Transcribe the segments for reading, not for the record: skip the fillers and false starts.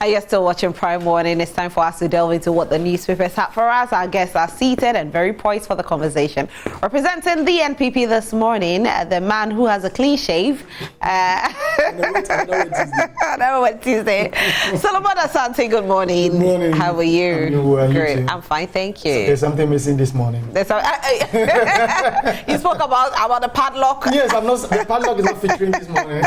Are you still watching Prime Morning? It's time for us to delve into what the newspapers have for us. Our guests are seated and very poised for the conversation. Representing the NPP this morning, the man who has a clean shave. Never went Tuesday. Solomon Asante, good morning. Good morning. How are you? Great. I'm fine, thank you. There's something missing this morning. You spoke about the padlock. Yes, the padlock is not featuring this morning.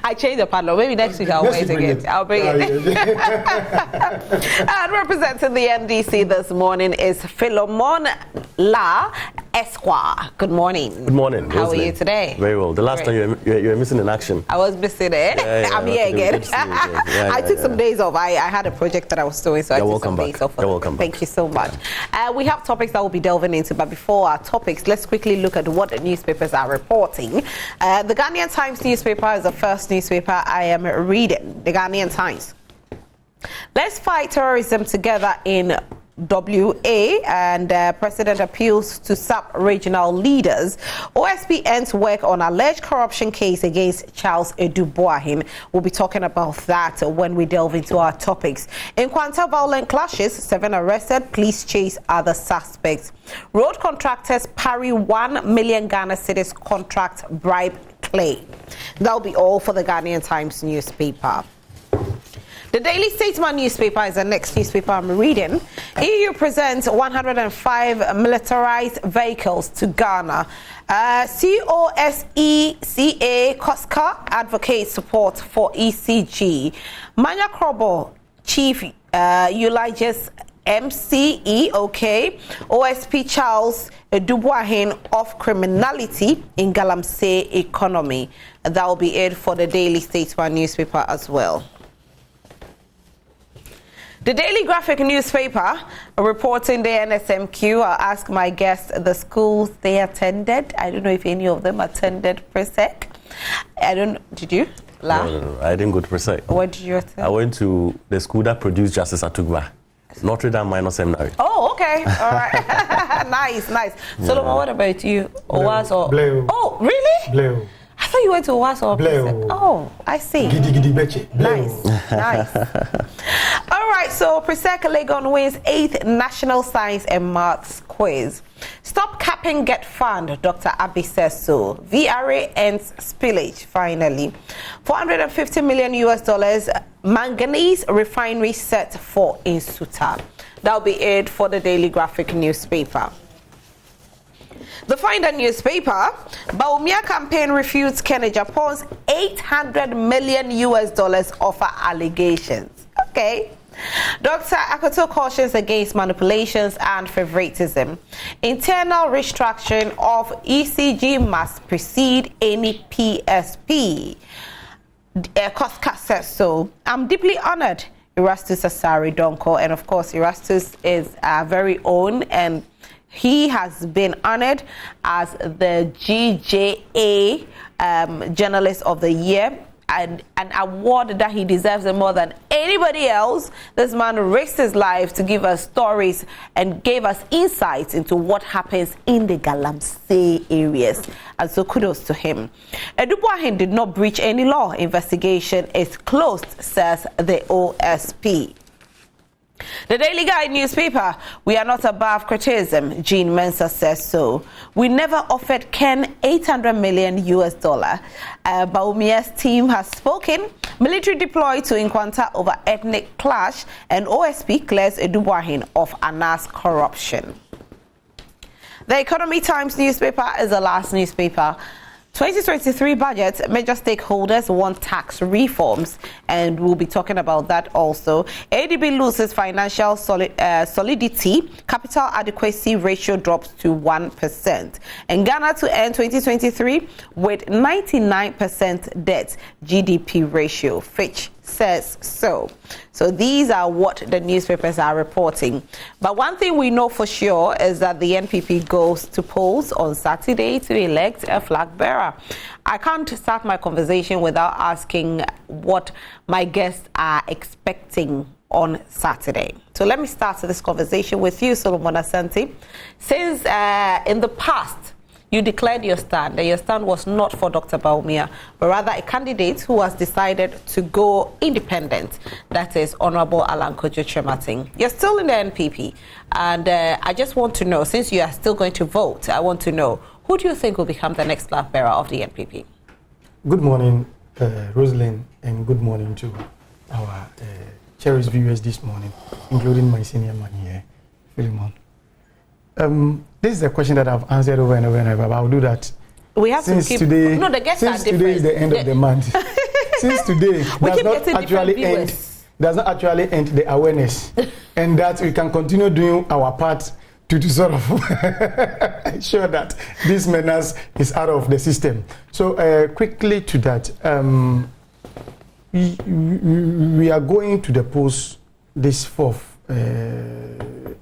I changed the padlock. Maybe next week I'll wait again. I'll bring it. And representing the NDC this morning is Philemon La Esquire. Good morning. Good morning. How are you today? Very well. The last time you were missing in action. I was missing it. I'm here again. I took some days off. I had a project that I was doing, so I took some days off. You're welcome back. Thank you so much. We have topics that we'll be delving into, but before our topics, let's quickly look at what the newspapers are reporting. The Ghanaian Times newspaper is the first newspaper I am reading. The Ghanaian Times. Let's fight terrorism together in WA, and President appeals to sub-regional leaders. OSP ends work on alleged corruption case against Charles Boahen. We'll be talking about that when we delve into our topics. In Kwanta violent clashes, 7 arrested, police chase other suspects. Road contractors parry 1 million Ghana cedis contract bribe claim. That'll be all for the Ghanaian Times newspaper. The Daily Statesman newspaper is the next newspaper I'm reading. EU presents 105 militarized vehicles to Ghana. COSECA advocates support for ECG. Manya Krobo, Chief Eulogius MCE, okay. OSP Charles Boahen of criminality in Galamsey economy. That will be it for the Daily Statesman newspaper as well. The Daily Graphic newspaper reporting the NSMQ. I'll ask my guests the schools they attended. I don't know if any of them attended Presec. Did you? No, I didn't go to Presec. Where did you attend? I went to the school that produced Justice Atugba, Notre Dame Minor Seminary. Oh, okay. All right. Nice. Solomon, what about you? Owas or? Bleu. Oh, really? Bleu. I thought you went to Owas or Bleu. Oh, I see. Gidi beche. Nice. All right, so Presec Legon wins 8th National Science and Maths quiz. Stop capping, get fund, Dr. Abi says so. VRA ends spillage, finally. $450 million manganese refinery set for Insuta. That'll be it for the Daily Graphic newspaper. The Finder newspaper, Baumia campaign refutes Kenya Japan's $800 million offer allegations. Okay. Dr. Akoto cautions against manipulations and favoritism. Internal restructuring of ECG must precede any PSP. Koska says so. I'm deeply honored, Erastus Asari Donko, and of course Erastus is our very own, and he has been honored as the GJA Journalist of the Year, and an award that he deserves more than anybody else. This man risked his life to give us stories and gave us insights into what happens in the Galamsey areas. And so kudos to him. Boahen did not breach any law. Investigation is closed, says the OSP. The Daily Guide newspaper, we are not above criticism. Jean Mensah says so. We never offered Ken $800 million. Baumia's team has spoken. Military deployed to Nkwanta over ethnic clash, and OSP clears Boahen of Anas corruption. The Economy Times newspaper is the last newspaper. 2023 budget, major stakeholders want tax reforms, and we'll be talking about that also. ADB loses financial solidity, capital adequacy ratio drops to 1%. And Ghana to end 2023 with 99% debt GDP ratio. Fitch says so. So these are what the newspapers are reporting. But one thing we know for sure is that the NPP goes to polls on Saturday to elect a flag bearer. I can't start my conversation without asking what my guests are expecting on Saturday. So let me start this conversation with you, Solomon Asante. Since in the past, you declared your stand, and your stand was not for Dr. Bawumia, but rather a candidate who has decided to go independent. That is Honorable Alan Kojo Chemating. You're still in the NPP, and I just want to know, since you are still going to vote, I want to know, who do you think will become the next flag bearer of the NPP? Good morning, Rosalind, and good morning to our cherished viewers this morning, including my senior man here, Philemon. This is a question that I've answered over and over and over, but I'll do that. We have since to keep... Today, no, the guests are different. Today is the end of the month. Since today does not actually end the awareness, and that we can continue doing our part to sort of ensure that this menace is out of the system. So quickly to that, we are going to the polls this 4th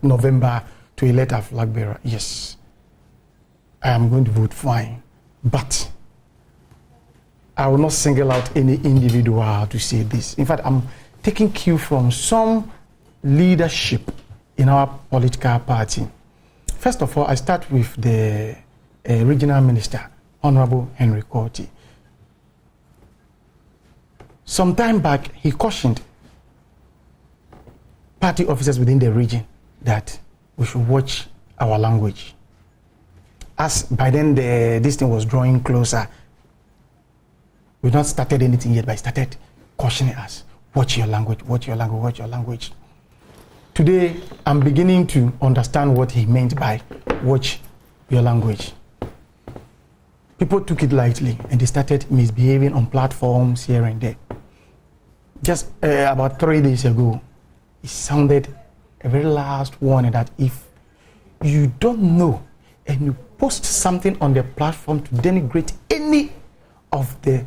November to elect a flag bearer. Yes, I am going to vote fine, but I will not single out any individual to say this. In fact, I'm taking cue from some leadership in our political party. First of all, I start with the regional minister, Honorable Henry Korti. Some time back, he cautioned party officers within the region that we should watch our language. As by then this thing was drawing closer, we've not started anything yet, but he started cautioning us, watch your language, watch your language, watch your language. Today, I'm beginning to understand what he meant by watch your language. People took it lightly and they started misbehaving on platforms here and there. Just about 3 days ago, it sounded a very last warning that if you don't know and you post something on the platform to denigrate any of the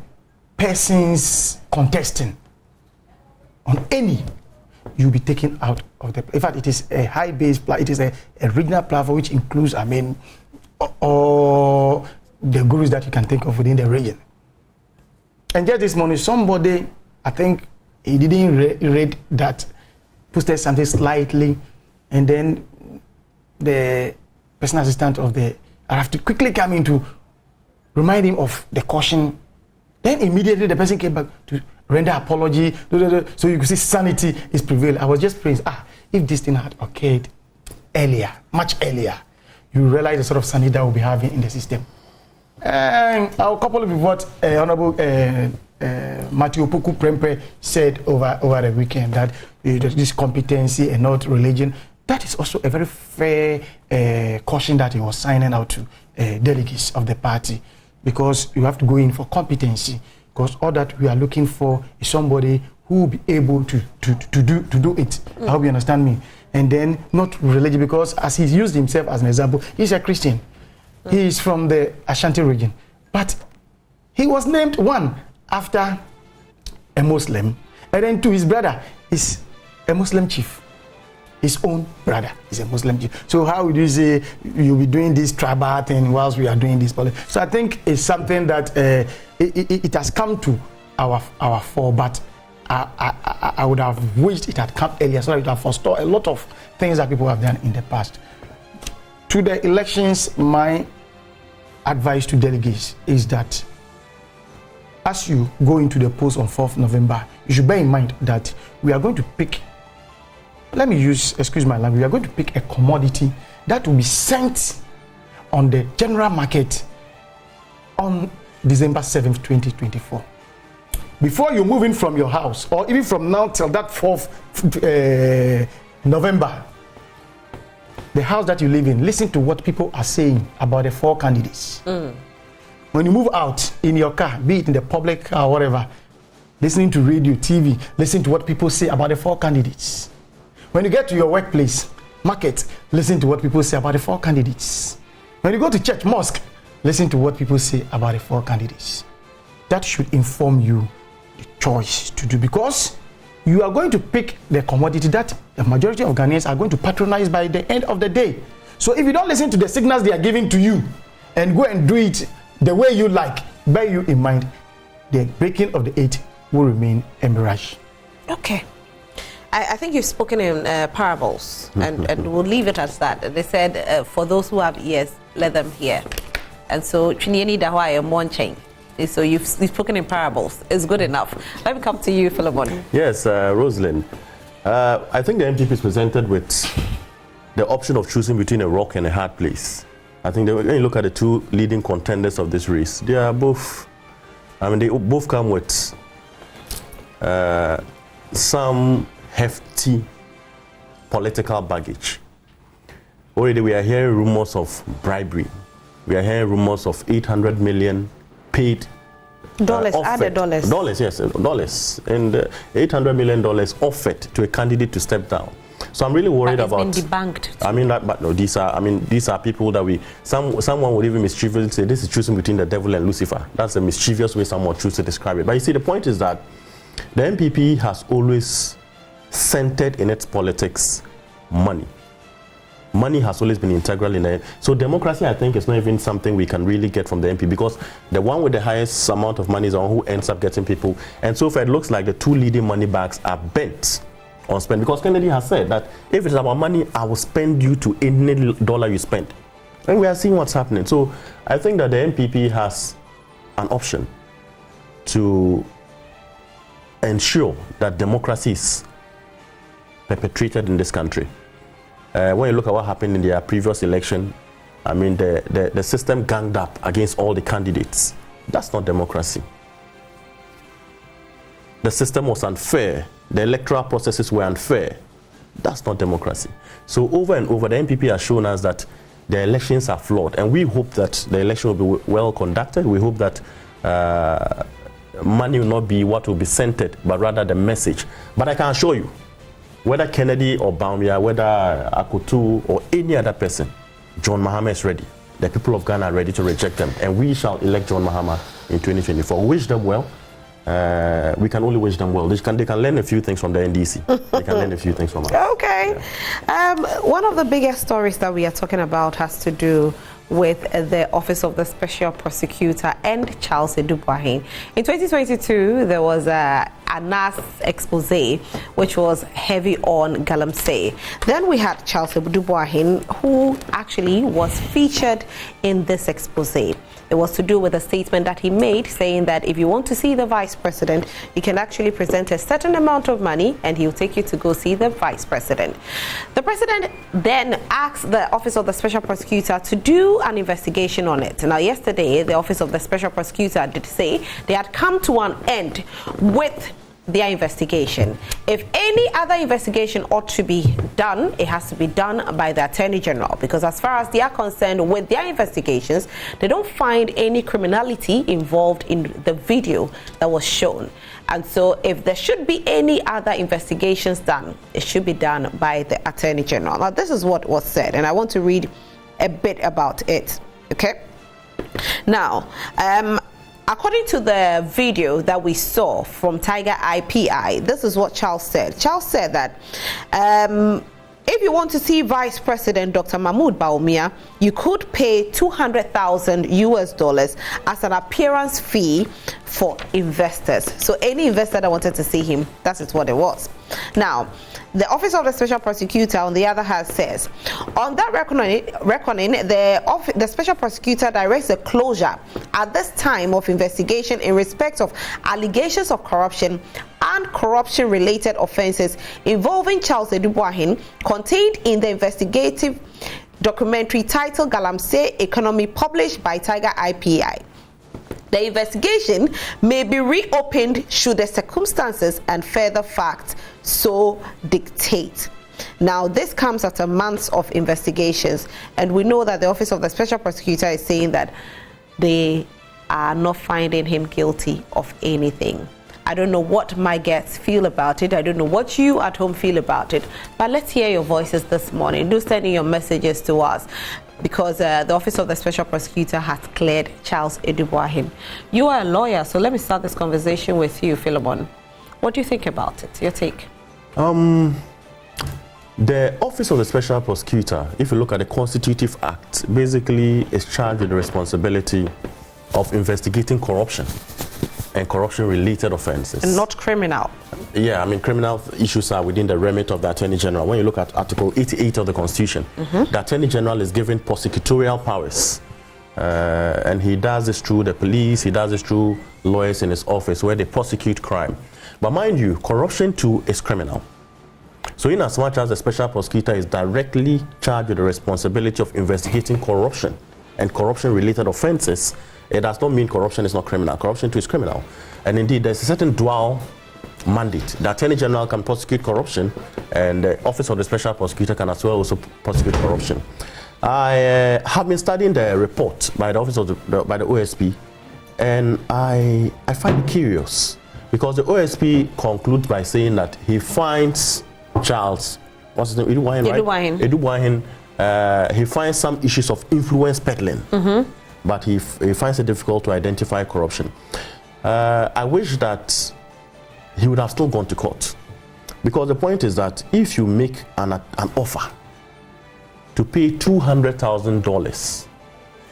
persons contesting on any, you'll be taken out of the... In fact, it is a high-base... It is a regional platform which includes, I mean, all the gurus that you can think of within the region. And just this morning, somebody, I think he didn't read that, posted something slightly, and then the personal assistant of the... I have to quickly come in to remind him of the caution. Then immediately the person came back to render apology. So you could see sanity is prevailing. I was just praying, if this thing had occurred earlier, much earlier, you realize the sort of sanity that we'll be having in the system. And I'll couple it with what Honorable Matthew Opoku Prempeh said over the weekend, that this competency and not religion, that is also a very fair caution that he was signing out to delegates of the party, because you have to go in for competency, because all that we are looking for is somebody who will be able to do it. I hope you understand me. And then not religion, because as he used himself as an example, he's a Christian. He is from the Ashanti region, but he was named one after a Muslim, and then two, his brother is a Muslim chief. His own brother is a Muslim chief. So how would you say you'll be doing this tribal thing whilst we are doing this politics? So I think it's something that it has come to our fore, but I would have wished it had come earlier so that it would have forestalled a lot of things that people have done in the past. To the elections, my advice to delegates is that as you go into the polls on 4th November, you should bear in mind that we are going to pick, excuse my language, we are going to pick a commodity that will be sent on the general market on December 7th, 2024. Before you move in from your house, or even from now till that 4th November, the house that you live in, listen to what people are saying about the 4 candidates. When you move out in your car, be it in the public car or whatever, listening to radio, TV, listen to what people say about the 4 candidates. When you get to your workplace, market, listen to what people say about the 4 candidates. When you go to church, mosque, listen to what people say about the 4 candidates. That should inform you the choice to do, because you are going to pick the commodity that the majority of Ghanaians are going to patronize by the end of the day. So if you don't listen to the signals they are giving to you and go and do it the way you like, bear you in mind, the breaking of the 8 will remain a mirage. Okay. I think you've spoken in parables, and we'll leave it as that. They said, for those who have ears, let them hear. And so, Chinieni Dahwa and one chain. So you've spoken in parables. It's good enough. Let me come to you, Philemon. Yes, Rosalind. I think the MPP is presented with the option of choosing between a rock and a hard place. I think when you look at the two leading contenders of this race, they are both, they both come with some hefty political baggage. Already we are hearing rumors of bribery. We are hearing rumors of 800 million paid dollars, other dollars. Dollars, yes, dollars. And $800 million offered to a candidate to step down. So I'm really worried about. It's been debunked. I mean, but no, these are people that someone would even mischievously say this is choosing between the devil and Lucifer. That's a mischievous way someone chooses to describe it. But you see, the point is that the MPP has always centered in its politics money. Money has always been integral in it. So democracy, I think, is not even something we can really get from the MP, because the one with the highest amount of money is the one who ends up getting people. And so far, it looks like the two leading money bags are bent on spend, because Kennedy has said that if it's about money, I will spend you to any dollar you spend. And we are seeing what's happening. So I think that the MPP has an option to ensure that democracy is perpetrated in this country. When you look at what happened in their previous election, I mean, the system ganged up against all the candidates. That's not democracy. The system was unfair. The electoral processes were unfair. That's not democracy. So over and over, the MPP has shown us that the elections are flawed. And we hope that the election will be well conducted. We hope that money will not be what will be centered, but rather the message. But I can assure you, whether Kennedy or Baumia, whether Akutu or any other person, John Mahama is ready. The people of Ghana are ready to reject them. And we shall elect John Mahama in 2024. Wish them well. We can only wish them well. They can learn a few things from the NDC. They can learn a few things from us. Okay. Yeah. One of the biggest stories that we are talking about has to do with the Office of the Special Prosecutor and Charles Boahen. In 2022, there was a NAS expose, which was heavy on Galamsey. Then we had Charles Boahen, who actually was featured in this expose. It was to do with a statement that he made saying that if you want to see the vice president, you can actually present a certain amount of money and he'll take you to go see the vice president. The president then asked the Office of the Special Prosecutor to do an investigation on it. Now, yesterday, the Office of the Special Prosecutor did say they had come to an end with their investigation. If any other investigation ought to be done, it has to be done by the Attorney General, because as far as they are concerned with their investigations, they don't find any criminality involved in the video that was shown. And so if there should be any other investigations done, it should be done by the Attorney General. Now, this is what was said, and I want to read a bit about it, okay? Now, according to the video that we saw from Tiger IPI, this is what Charles said. Charles said that if you want to see Vice President Dr. Mahmoud Bawumia, you could pay $200,000 as an appearance fee for investors. So any investor that wanted to see him, that is what it was. Now, the Office of the Special Prosecutor, on the other hand, says, on that reckoning, the Special Prosecutor directs the closure at this time of investigation in respect of allegations of corruption and corruption-related offences involving Charles Boahen contained in the investigative documentary titled Galamsey Economy, published by Tiger IPI. The investigation may be reopened should the circumstances and further facts so dictate. Now, this comes after months of investigations, and we know that the Office of the Special Prosecutor is saying that they are not finding him guilty of anything. I don't know what my guests feel about it. I don't know what you at home feel about it. But let's hear your voices this morning. Do send in your messages to us, because the Office of the Special Prosecutor has cleared Charles Boahen. You are a lawyer, so let me start this conversation with you, Philemon. What do you think about it? Your take? The Office of the Special Prosecutor, if you look at the Constitutive Act, basically is charged with the responsibility of investigating corruption and corruption-related offences. And not criminal. Yeah, I mean, criminal issues are within the remit of the Attorney General. When you look at Article 88 of the Constitution, the Attorney General is given prosecutorial powers and he does this through the police, he does this through lawyers in his office where they prosecute crime. But mind you, corruption too is criminal. So in as much as the special prosecutor is directly charged with the responsibility of investigating corruption and corruption-related offenses, it does not mean corruption is not criminal. Corruption too is criminal. And indeed, there's a certain dual mandate. The Attorney General can prosecute corruption, and the Office of the Special Prosecutor can as well also prosecute corruption. I have been studying the report by the Office of by the OSP, and I find it curious because the OSP concludes by saying that he finds Charles, what's his name? Boahen, right? Boahen. He finds some issues of influence peddling, but he finds it difficult to identify corruption. I wish that he would have still gone to court, because the point is that if you make an offer to pay $200,000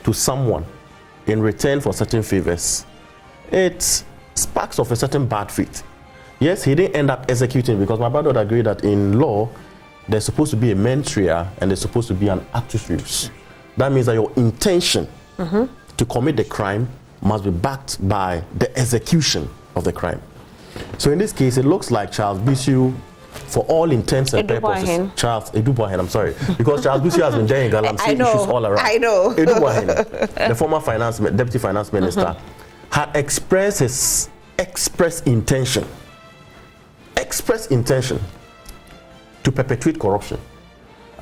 to someone in return for certain favors, it sparks of a certain bad faith. Yes, he didn't end up executing, because my brother would agree that in law, there's supposed to be a mens rea and there's supposed to be an actus reus. That means that your intention to commit the crime must be backed by the execution of the crime. So in this case, it looks like Charles Bisu, for all intents and purposes, Boahen, I'm sorry, because Charles Bisu has been there in Galamsey issues all around. I know. Boahen, the former deputy finance minister, had expressed his express intention to perpetuate corruption.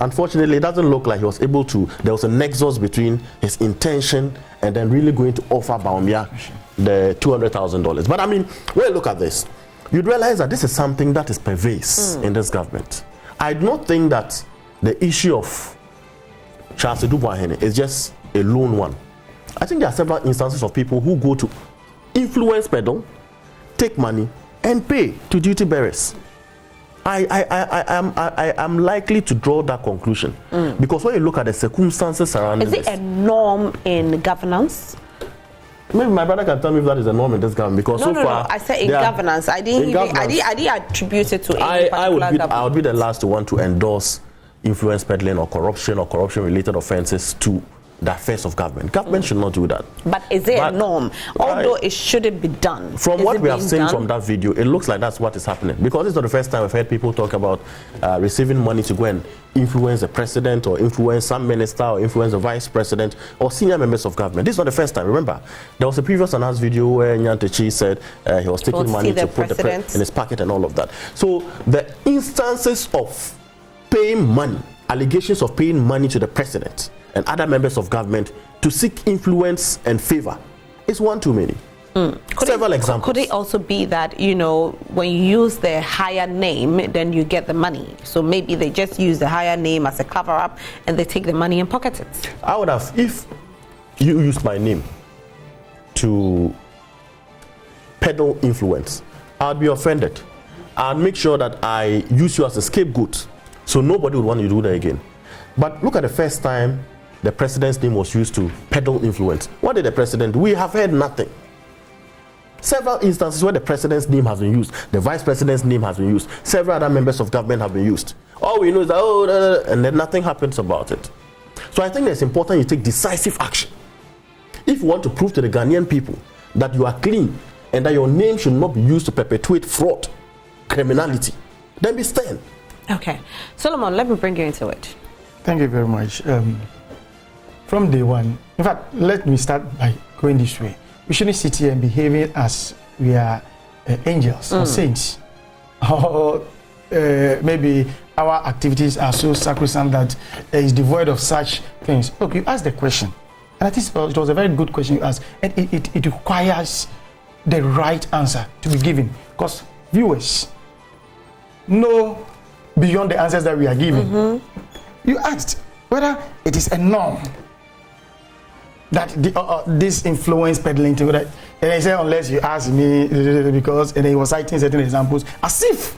Unfortunately, it doesn't look like he was able to. There was a nexus between his intention and then really going to offer Bawumia the $200,000. But I mean, when you look at this, you'd realize that this is something that is pervasive in this government. I do not think that the issue of Charles Boahen is just a lone one. I think there are several instances of people who go to influence peddle, take money, and pay to duty bearers. I am likely to draw that conclusion because when you look at the circumstances surrounding this. Is it a norm in governance? Maybe my brother can tell me if that is a norm in this government, because so far I said in governance. I didn't attribute it to any particular government. I would be the last one to endorse influence peddling or corruption related offenses to the affairs of government. Government should not do that. But is it a norm? Although it shouldn't be done. From what we have seen from that video, it looks like that's what is happening. Because it's not the first time I've heard people talk about receiving money to go and influence the president or influence some minister or influence the vice president or senior members of government. This is not the first time. Remember, there was a previous announced video where Nyantechi said he was taking money to put in his pocket and all of that. So the instances of paying money, allegations of paying money to the president and other members of government to seek influence and favor is one too many. Several examples. Could it also be that, you know, when you use the higher name, then you get the money? So maybe they just use the higher name as a cover-up and they take the money and pocket it. I would have, if you used my name to peddle influence, I'd be offended. I'd make sure that I use you as a scapegoat so nobody would want you to do that again. But look at the first time the president's name was used to peddle influence. What did the president do? We have heard nothing. Several instances where the president's name has been used, the vice president's name has been used, several other members of government have been used. All we know is that, and then nothing happens about it. So I think it's important you take decisive action. If you want to prove to the Ghanaian people that you are clean and that your name should not be used to perpetuate fraud, criminality, then be stern. Okay. Solomon, let me bring you into it. Thank you very much. From day one, in fact, let me start by going this way. We shouldn't sit here and behaving as we are angels or saints. Or maybe our activities are so sacrosanct that is devoid of such things. Look, you asked the question, and I think it was a very good question you asked, and it requires the right answer to be given, because viewers know beyond the answers that we are giving. You asked whether it is a norm that this influence peddling to that, and I said unless you ask me, because and he was citing certain examples as if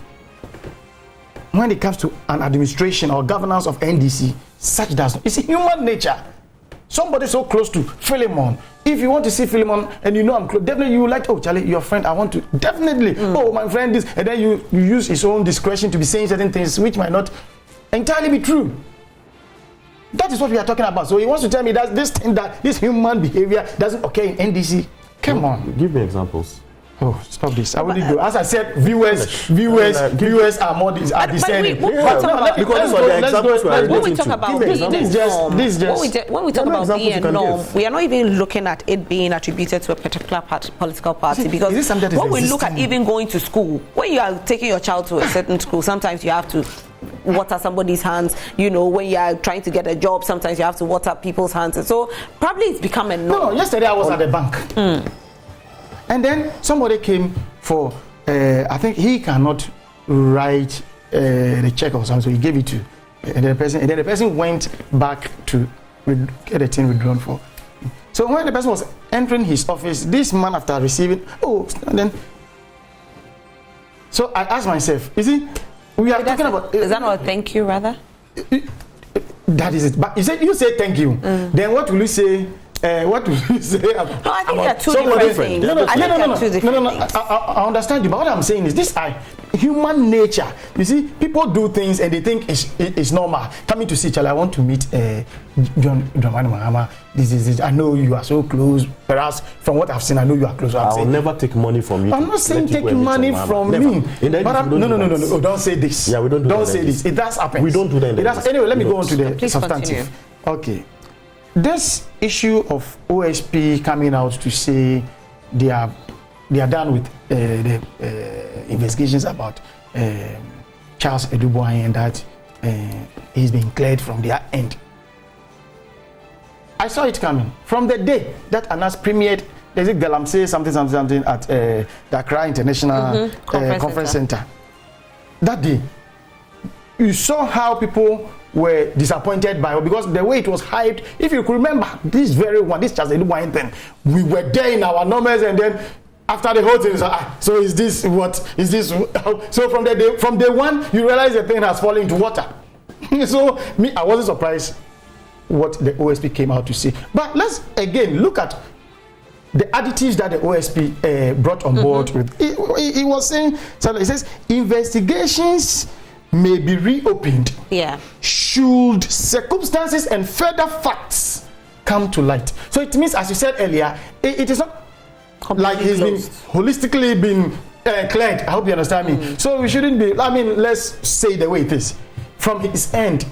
when it comes to an administration or governance of NDC, such does not. It's human nature. Somebody so close to Philemon, if you want to see Philemon and you know I'm close, definitely you would like, oh Charlie, your friend, I want to definitely, oh my friend this, and then you use his own discretion to be saying certain things which might not entirely be true. That is what we are talking about. So he wants to tell me that this human behavior doesn't occur in NDC. Come on. Give me examples. Oh, stop this. I wouldn't go. As I said, viewers are more discerning. When we talk about being a norm, we are not even looking at it being attributed to a particular political party, because when we look at even going to school, when you are taking your child to a certain school, sometimes you have to water somebody's hands. You know, when you are trying to get a job, sometimes you have to water people's hands. And so probably it's become a norm. No, yesterday I was at the bank. And then somebody came for, I think he cannot write the check or something, so he gave it to, and then the person went back to get the thing withdrawn for. So when the person was entering his office, this man, after receiving, and then, so I asked myself, you see, we are talking about. Is that not a thank you, rather? That is it. But you say thank you. Then what will you say? What do you say? No, I think they're two different things. No, I understand you, but what I'm saying is this: human nature. You see, people do things and they think it's normal. Coming to see CHRAJ, I want to meet John Mahama. This is it. I know you are so close. Perhaps from what I've seen, I know you are close. I'll never take money from you. I'm not saying taking money from me. But no. Don't say this. Yeah, we don't do that. Don't say this. It does happen. We don't do that. Anyway, let me go on to the Continue. substantive. Okay. This issue of OSP coming out to say they are done with the investigations about Charles Boahen, and that he's been cleared from their end. I saw it coming from the day that Anas premiered. There's a Galamsey something at the CHRAJ International Conference Center. That day, you saw how people were disappointed by it, because the way it was hyped. If you could remember, this Charles Boahen thing, we were there in our numbers, and then after the whole thing, so is this what is this? So from day one, you realize the thing has fallen into water. So I wasn't surprised what the OSP came out to say. But let's again look at the additives that the OSP brought on board with. He was saying, so it says investigations may be reopened should circumstances and further facts come to light. So it means, as you said earlier, it is not completely like he's been holistically been cleared. I hope you understand me. So we shouldn't be, let's say the way it is. From his end,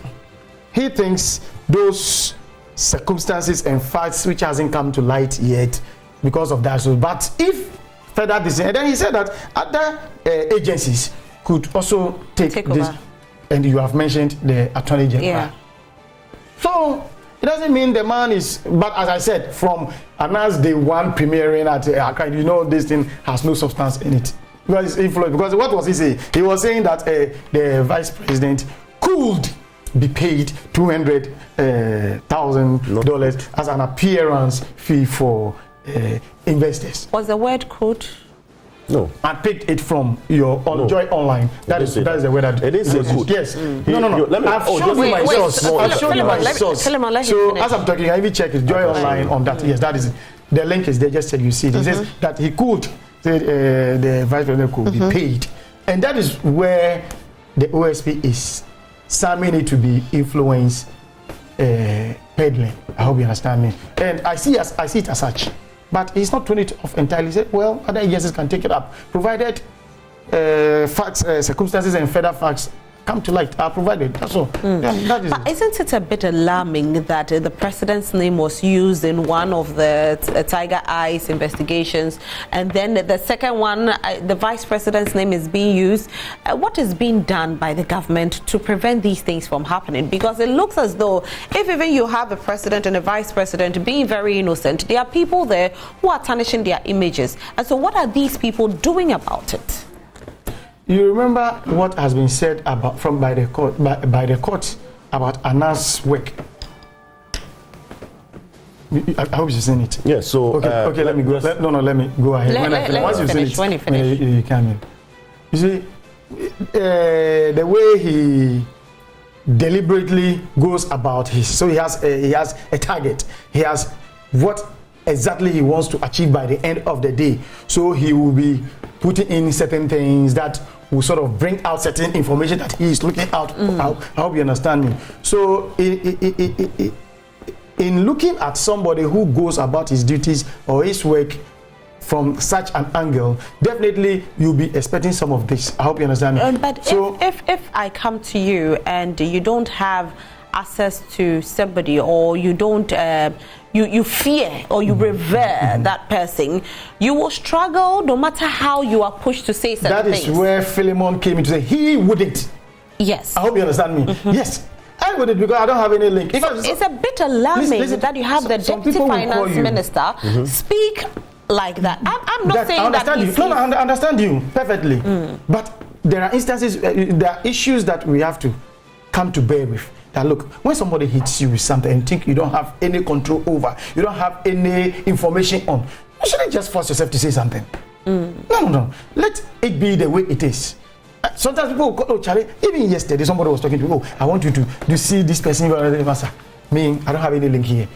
he thinks those circumstances and facts which hasn't come to light yet because of that. So, but if further decision, and then he said that other agencies could also take this, over. And you have mentioned the Attorney General. Yeah. So it doesn't mean the man is, but as I said, from Anas day one premiering at CHRAJ, you know this thing has no substance in it. Because what was he saying? He was saying that the Vice President could be paid $200,000 as an appearance fee for investors. Was the word could? No. I picked it from your Joy Online. That is the word that it is good. Yes. No. I've shown you my source. I've shown you my source. So as I'm talking, I even check it. Joy Online on that. Yes, that is it. The link is there. Just said you see it. It says that he could, the Vice President could be paid, and that is where the OSP is summing it to be influence peddling. I hope you understand me. And I see it as such. But he's not turning it off entirely. He said, well, other agencies can take it up, provided facts, circumstances, and further facts come to light are provided. That's all. That is it. Isn't it a bit alarming that the president's name was used in one of the Tiger Eyes investigations, and then the second one, the vice president's name is being used? What is being done by the government to prevent these things from happening? Because it looks as though if even you have a president and a vice president being very innocent, there are people there who are tarnishing their images. And so what are these people doing about it? You remember what has been said about by the court about Anas' work. I hope you've seen it. Yes. So okay. Let me go. Let me go ahead. Once you finish, when you finish, you come in. You see, the way he deliberately goes about his. So he has a target. He has what exactly he wants to achieve by the end of the day. So he will be putting in certain things that will sort of bring out certain information that he is looking out. I hope you understand me. So in looking at somebody who goes about his duties or his work from such an angle, definitely you'll be expecting some of this. I hope you understand me. But so if I come to you and you don't have access to somebody, or you don't you fear or you revere that person, you will struggle no matter how you are pushed to say certain things. That is where Philemon came into say he wouldn't. Yes. I hope you understand me. Yes. I wouldn't, because I don't have any link. It's a bit alarming listen, that you have the deputy finance minister speak like that. I'm not saying that he's... No, I understand you perfectly. But there are instances, there are issues that we have to come to bear with. That look, when somebody hits you with something and think you don't have any control over, you don't have any information on, you shouldn't just force yourself to say something. No. Let it be the way it is. Sometimes people go, oh, Charlie, even yesterday somebody was talking to me, oh, I want you to see this person. Me, I don't have any link here.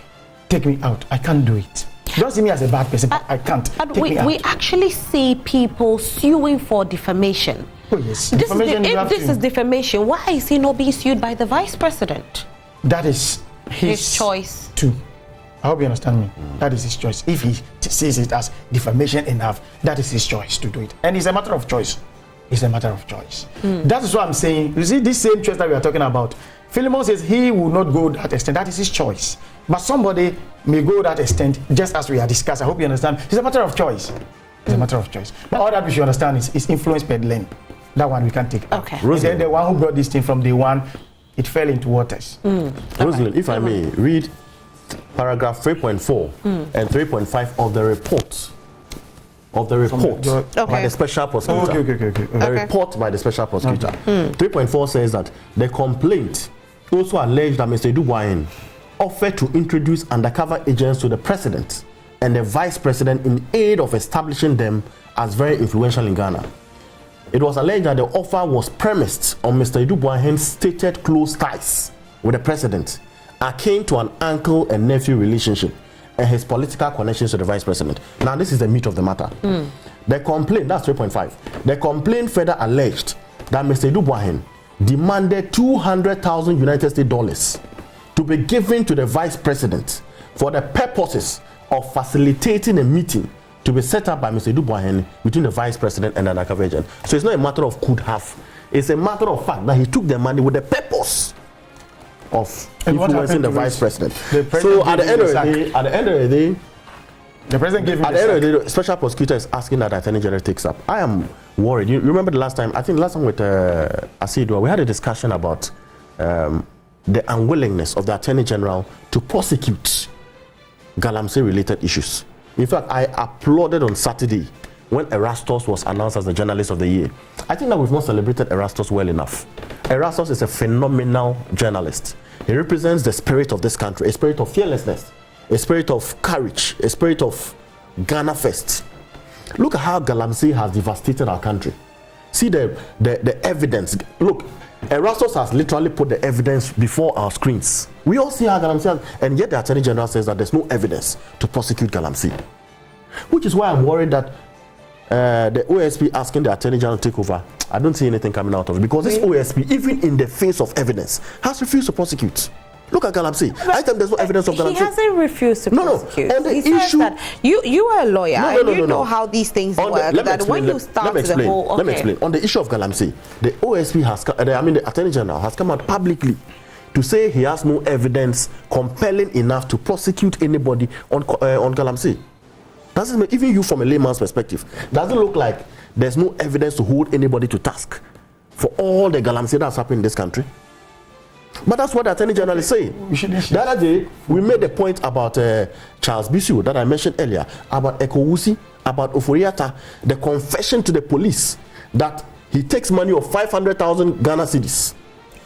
Take me out. I can't do it. Don't see me as a bad person. I can't. But we actually see people suing for defamation. Oh, yes. If this is defamation, why is he not being sued by the vice president? That is his choice too. I hope you understand me. That is his choice. If he sees it as defamation enough, that is his choice to do it. And it's a matter of choice. It's a matter of choice. That is what I'm saying. You see, this same choice that we are talking about, Philemon says he will not go that extent. That is his choice. But somebody may go that extent, just as we are discussing. I hope you understand. It's a matter of choice. It's a matter of choice. But all that we should understand is influence peddling. That one we can't take. Okay. Then the one who brought this thing from day one, it fell into waters. Rosalind, if I may, read paragraph 3.4 and 3.5 of the report. By the special prosecutor. The report by the special prosecutor. 3.4 says that the complaint also alleged that Mr. Boahen offered to introduce undercover agents to the president and the vice president in aid of establishing them as very influential in Ghana. It was alleged that the offer was premised on Mr. Boahen's stated close ties with the president, akin to an uncle and nephew relationship, and his political connections to the vice president. Now, this is the meat of the matter. The complaint, that's 3.5. The complaint further alleged that Mr. Boahen demanded $200,000 United States dollars to be given to the vice president for the purposes of facilitating a meeting to be set up by Mr. Boahen between the vice president and the undercover agent. So it's not a matter of could have. It's a matter of fact that he took the money with the purpose of influencing the vice president. So at the end of the day, the president gave him the special prosecutor is asking that the attorney general takes up. I am worried. You remember the last time? I think last time with Asidua, we had a discussion about the unwillingness of the attorney general to prosecute Galamsey-related issues. In fact, I applauded on Saturday when Erastus was announced as the journalist of the year. I think that we've not celebrated Erastus well enough. Erastus is a phenomenal journalist. He represents the spirit of this country, a spirit of fearlessness, a spirit of courage, a spirit of Ghana first. Look at how Galamsey has devastated our country. See the evidence. Look, Erastus has literally put the evidence before our screens. We all see how Galamsey has, and yet the Attorney General says that there's no evidence to prosecute Galamsey. Which is why I'm worried that the OSP asking the Attorney General to take over, I don't see anything coming out of it. Because this OSP, even in the face of evidence, has refused to prosecute. Look at Galamsey. I think there's no evidence of Galamsey. He hasn't refused to prosecute. On the he issue, says that you are a lawyer and you know how these things work. Let me explain. On the issue of Galamsey, the OSP has, the Attorney General has come out publicly to say he has no evidence compelling enough to prosecute anybody on Galamsey. Doesn't make, even you from a layman's perspective, doesn't look like there's no evidence to hold anybody to task for all the Galamsey that's happened in this country. But that's what the Attorney General is saying. The other day, we made a point about Charles Bisu that I mentioned earlier, about Ekowusi, about Oforiata, the confession to the police that he takes money of 500,000 Ghana cedis.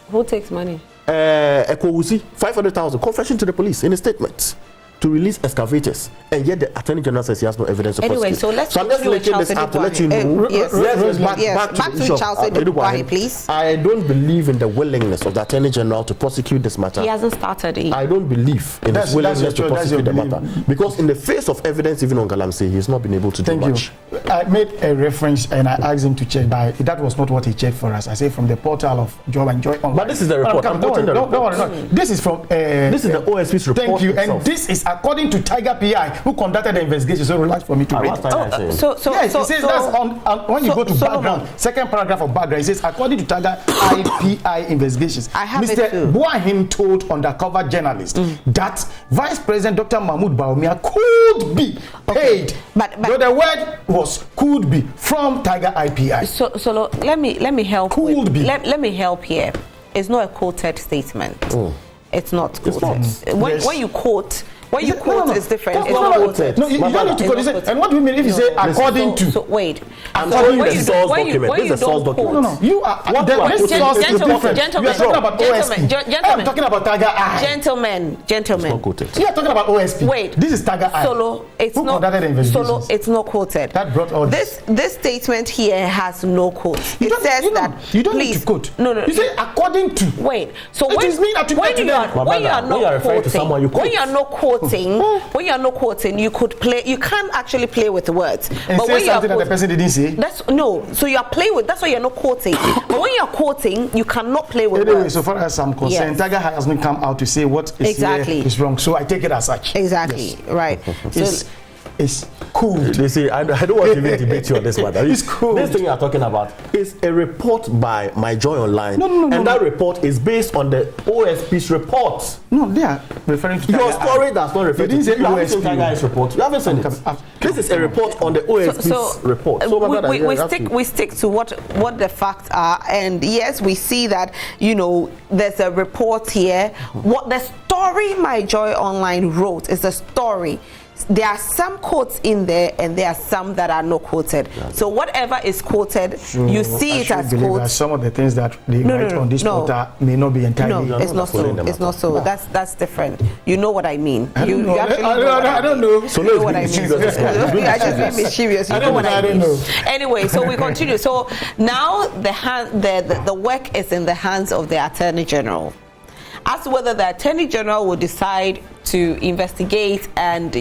Who takes money? Ekowusi, 500,000, confession to the police in a statement. to release excavators, and yet the Attorney General says he has no evidence to prosecute. So let's I'm just linking this up to let you know. Back to Charles Boahen, please. I don't believe in the willingness of the Attorney General to prosecute this matter. He hasn't started it. I don't believe in his willingness to prosecute the matter, because in the face of evidence, even on Galamsey, he's not been able to do much. I made a reference and I asked him to check, but that was not what he checked for us. I say from the portal of Job and Joy Online. But this is the report. I'm quoting the report. This is from. This is the OSP's report. Thank you. Itself. And this is according to Tiger PI, who conducted the investigation. So relax for me to read. Yes, it says that's on when you go to background, second paragraph of background, it says according to Tiger PI investigations, I have Mr. Boahen told undercover journalists that Vice President Dr. Mahmoud Bawumia could be paid. But the word was could be from Tiger IPI. So let me help. Could be. Let me help here. It's not a quoted statement. It's not quoted. When you quote. What you quote is different. It's not quoted. No, you don't need to quote. And what do you mean if you say according to? So wait. I'm talking the source document. This is the source document. No. You are. Gentlemen. You are talking about OSP. I'm talking about Tiger Eye. Gentlemen. Not quoted. You are talking about OSP. Wait. This is Tiger Eye. Solo. It's not quoted. That brought all this. This statement here has no quote. It says that. You don't need to quote. No. You say according to. Wait. So when you are not quoting, you could play. You can't actually play with the words. And but say when something that the person didn't say. So you are playing with. That's why you're not quoting. But when you are quoting, you cannot play with words. So far as I'm concerned, Tiger has not come out to say what is is wrong. So I take it as such. Exactly. Yes. Right. It's cool. You see, I don't want to even debate you on this matter. It's cool. This thing you are talking about is a report by My Joy Online. No. That report is based on the OSP's report. No, they are referring to your story does not refer to the OSP's report. You haven't seen it. This is a report on the OSP's report. So we stick to what the facts are, and yes, we see that there's a report here. What the story My Joy Online wrote is a story. There are some quotes in there, and there are some that are not quoted. So whatever is quoted, you see it as quotes. Some of the things that they write on this portal may not be entirely. No, it's not so. It's not so. That's different. You know what I mean? I don't know. So you know what I mean. I just be mischievous. You know what I mean. Anyway, so we continue. So now the work is in the hands of the Attorney General. As to whether the Attorney General will decide to investigate and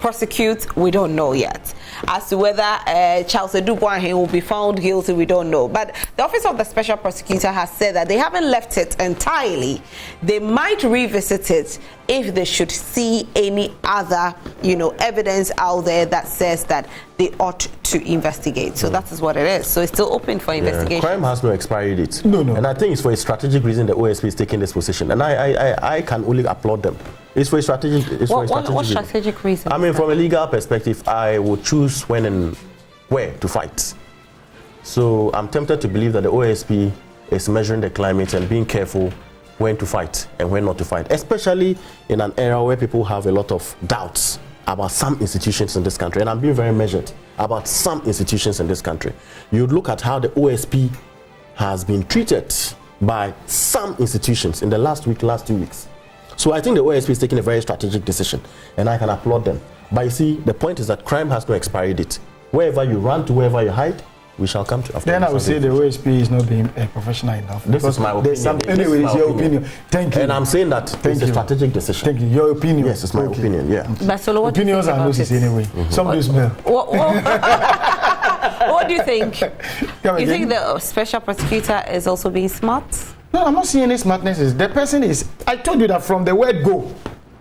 prosecute, we don't know yet. As to whether Charles Boahen will be found guilty, we don't know. But the Office of the Special Prosecutor has said that they haven't left it entirely. They might revisit it if they should see any other, evidence out there that says that they ought to investigate. So that is what it is. So it's still open for investigation. Crime has no expiry date. No. And I think it's for a strategic reason the OSP is taking this position. And I can only applaud them. It's for a strategic. What strategic reason? I mean, from a legal perspective, I would choose when and where to fight. So I'm tempted to believe that the OSP is measuring the climate and being careful when to fight and when not to fight, especially in an era where people have a lot of doubts about some institutions in this country. And I'm being very measured about some institutions in this country. You look at how the OSP has been treated by some institutions in the last 2 weeks. So I think the OSP is taking a very strategic decision, and I can applaud them. But you see, the point is that crime has no expiry date. Wherever you run to, wherever you hide, we shall come to after. Then I would say the OSP is not being professional enough. This is my opinion. Anyway, it's your opinion. Thank you. And I'm saying that it's a strategic decision. Thank you. Your opinion. Yes, it's my opinion. Yeah. But Solo, what opinions are noticed anyway. Some do smell. What do you think? You think the special prosecutor is also being smart? No, I'm not seeing any smartness. The person is. I told you that from the word go,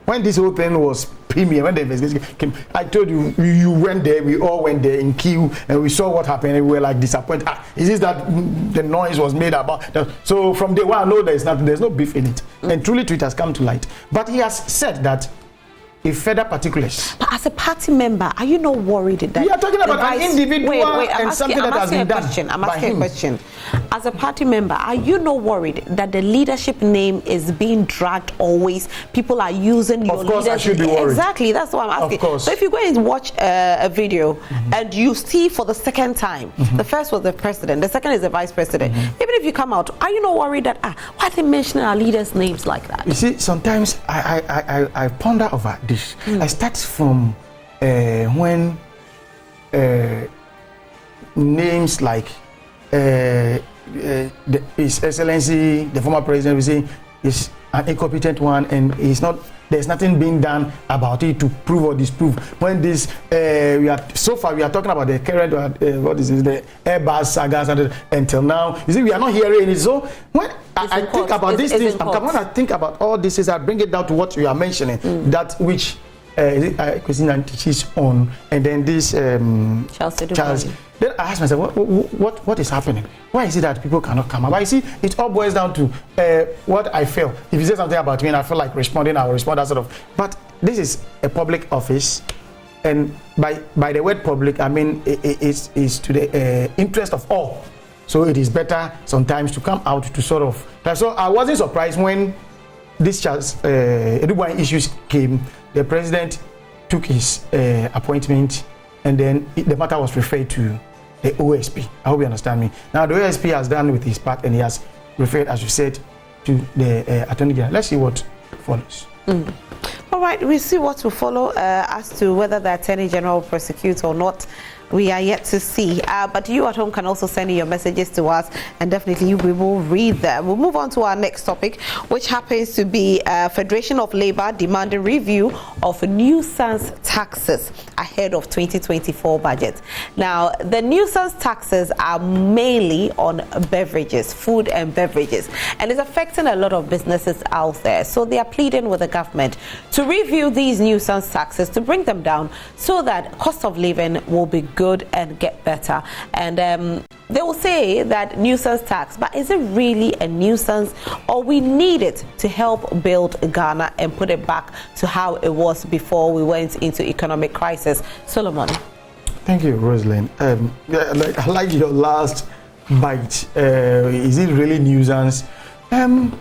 when this whole thing was premier, when the investigation came, I told you, you went there, we all went there in queue, and we saw what happened, and we were like disappointed. Is this that the noise was made about? So from day one, I know there's no beef in it. And truly, it has come to light. But he has said that if further particulars. But as a party member, are you not worried that we are talking about an individual and something that has been done? I'm asking a question. as a party member, are you not worried that the leadership name is being dragged always? People are using your leadership. Of course, I should be worried. Exactly, that's what I'm asking. Of course. So if you go and watch a video and you see for the second time, the first was the president, the second is the vice president. Even if you come out, are you not worried that why are they mentioning our leaders' names like that? You see, sometimes I ponder over this. I start from when names like His Excellency, the former president, we say is an incompetent one, and he's not. There's nothing being done about it to prove or disprove. When this we are talking about the current what is it, the Airbus sagas until now. You see, we are not hearing it. So when I think about these things, when I think about all this, I bring it down to what you are mentioning, that which Christina teaches on, and then this Charles. Then I ask myself, what is happening? Why is it that people cannot come up? But you see, it all boils down to what I feel. If you say something about me and I feel like responding, I will respond, that sort of. But this is a public office, and by the word public, I mean it's to the interest of all. So it is better sometimes to come out to sort of. So I wasn't surprised when this Boahen issues came. The president took his appointment, and then the matter was referred to the OSP. I hope you understand me. Now the OSP has done with his part, and he has referred, as you said, to the Attorney General. Let's see what follows. All right, we'll see what will follow as to whether the Attorney General will prosecute or not. We are yet to see. But you at home can also send your messages to us, and definitely we will read them. We'll move on to our next topic, which happens to be Federation of Labour demanding review of nuisance taxes ahead of 2024 budget. Now, the nuisance taxes are mainly on beverages, food and beverages, and it's affecting a lot of businesses out there. So they are pleading with the government to review these nuisance taxes to bring them down so that cost of living will be good and get better. And they will say that nuisance tax, but is it really a nuisance, or we need it to help build Ghana and put it back to how it was before we went into economic crisis? Solomon. Thank you, Rosalind. I like your last bite. Is it really nuisance? Some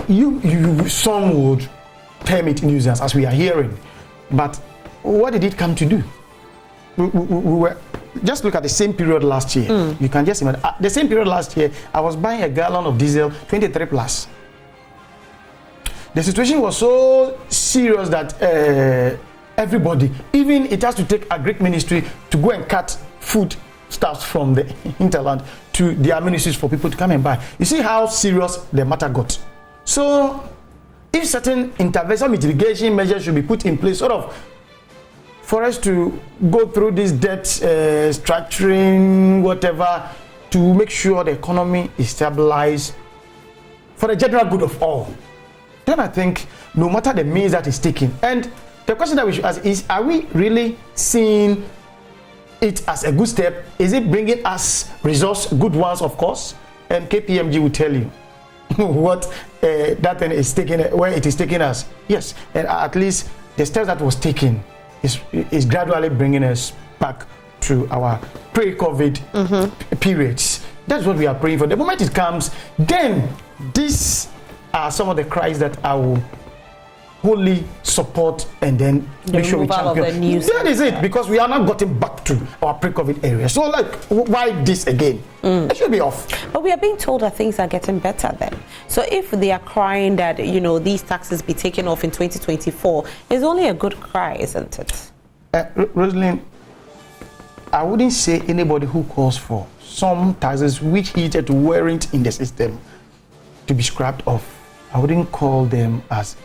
would term it nuisance, as we are hearing, but what did it come to do? We were just look at the same period last year. You can just imagine the same period last year. I was buying a gallon of diesel 23 plus. The situation was so serious that everybody, even it has to take a Greek ministry to go and cut food stuffs from the hinterland to their ministries for people to come and buy. You see how serious the matter got. So, if certain intervention mitigation measures should be put in place, sort of, for us to go through this debt structuring, whatever, to make sure the economy is stabilized for the general good of all, then I think no matter the means that is taken, and the question that we should ask is, are we really seeing it as a good step? Is it bringing us results, good ones, of course? And KPMG will tell you what that thing is taking, where it is taking us. Yes, and at least the steps that was taken is gradually bringing us back to our pre-COVID periods. That's what we are praying for. The moment it comes, then these are some of the cries that I will wholly support, and then make sure we champion. That is it, because we are not getting back to our pre-COVID area. So, like, why this again? It should be off. But we are being told that things are getting better then. So if they are crying that, you know, these taxes be taken off in 2024, it's only a good cry, isn't it? Rosalind, I wouldn't say anybody who calls for some taxes which needed weren't in the system to be scrapped off, I wouldn't call them as,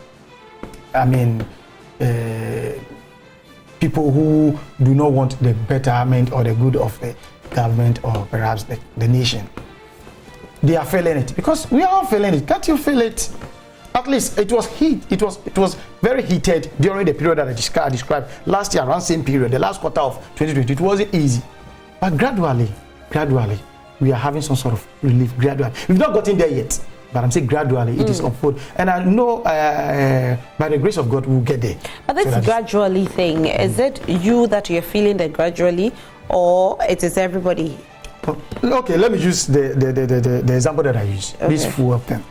people who do not want the betterment or the good of the government or perhaps the nation. They are feeling it, because we are all feeling it. Can't you feel it? At least it was heat. It was very heated during the period that I described last year, around same period, the last quarter of 2020. It wasn't easy, but gradually, we are having some sort of relief. Gradually, we've not gotten there yet, but I'm saying gradually it is unfold, and I know by the grace of God we'll get there. But this gradually thing, is it you that you're feeling that gradually, or it is everybody? Okay, let me use the example that I use. Okay. This fuel thing.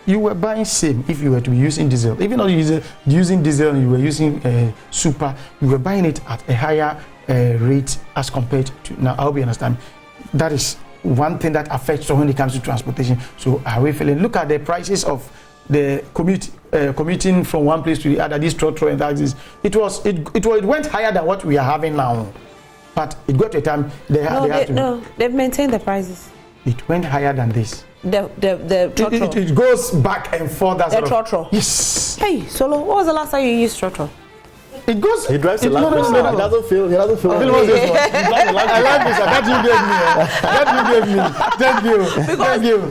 You were buying same if you were to be using diesel. Even though you using diesel, you were using super, you were buying it at a higher rate as compared to now. I hope you understand. That is one thing that affects when it comes to transportation. So are we feeling? Look at the prices of the commuting from one place to the other. This trotro and taxis. It went higher than what we are having now. But it got to a time they've maintained the prices. It went higher than this. The trotro. It goes back and forth. The trotro. Yes. Hey, Solo, what was the last time you used trotro? It goes. He drives a land cruiser. No. He doesn't feel. I like this. That you gave me. Thank you.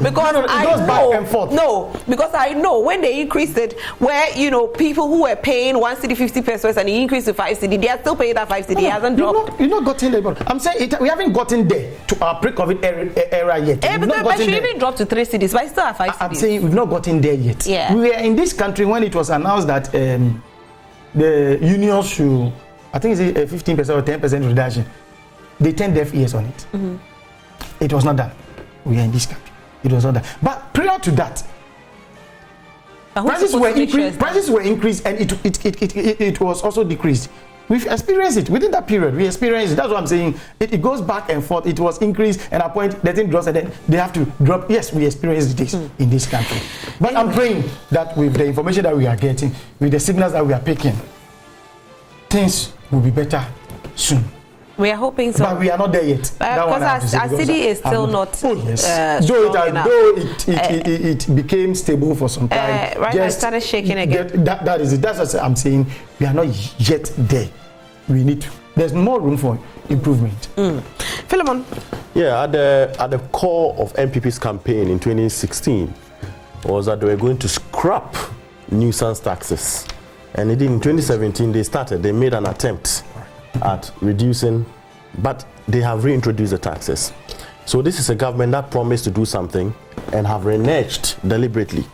Because it goes back and forth. No, because I know when they increased it, where people who were paying 1 cedi 50 pesos and he increased to 5 cedi, they are still paying that 5 cedi. It hasn't dropped. You're not gotten there. I'm saying we haven't gotten there to our pre-COVID era yet. But should even drop to 3 cedis, but I still have 5 cedis. I'm saying we've not gotten there yet. Yeah. We were in this country when it was announced that the unions should, I think it's a 15% or 10% reduction. They turned deaf ears on it. It was not done. We are in this country. It was not done. But prior to that, prices were increased and it was also decreased. We've experienced it within that period. We experienced it. That's what I'm saying. It goes back and forth. It was increased, and at a point the thing drops, and then they have to drop. Yes, we experienced this in this country. But I'm praying that with the information that we are getting, with the signals that we are picking, things will be better soon. We are hoping so. But we are not there yet. Because our city is still not though it became stable for some time. Right, I started shaking again. That is it. That's what I'm saying. We are not yet there. We need to. There's more room for improvement. Philemon. Yeah, at the core of MPP's campaign in 2016 was that they were going to scrap nuisance taxes. And in 2017, they made an attempt at reducing, but they have reintroduced the taxes. So this is a government that promised to do something and have reneged deliberately.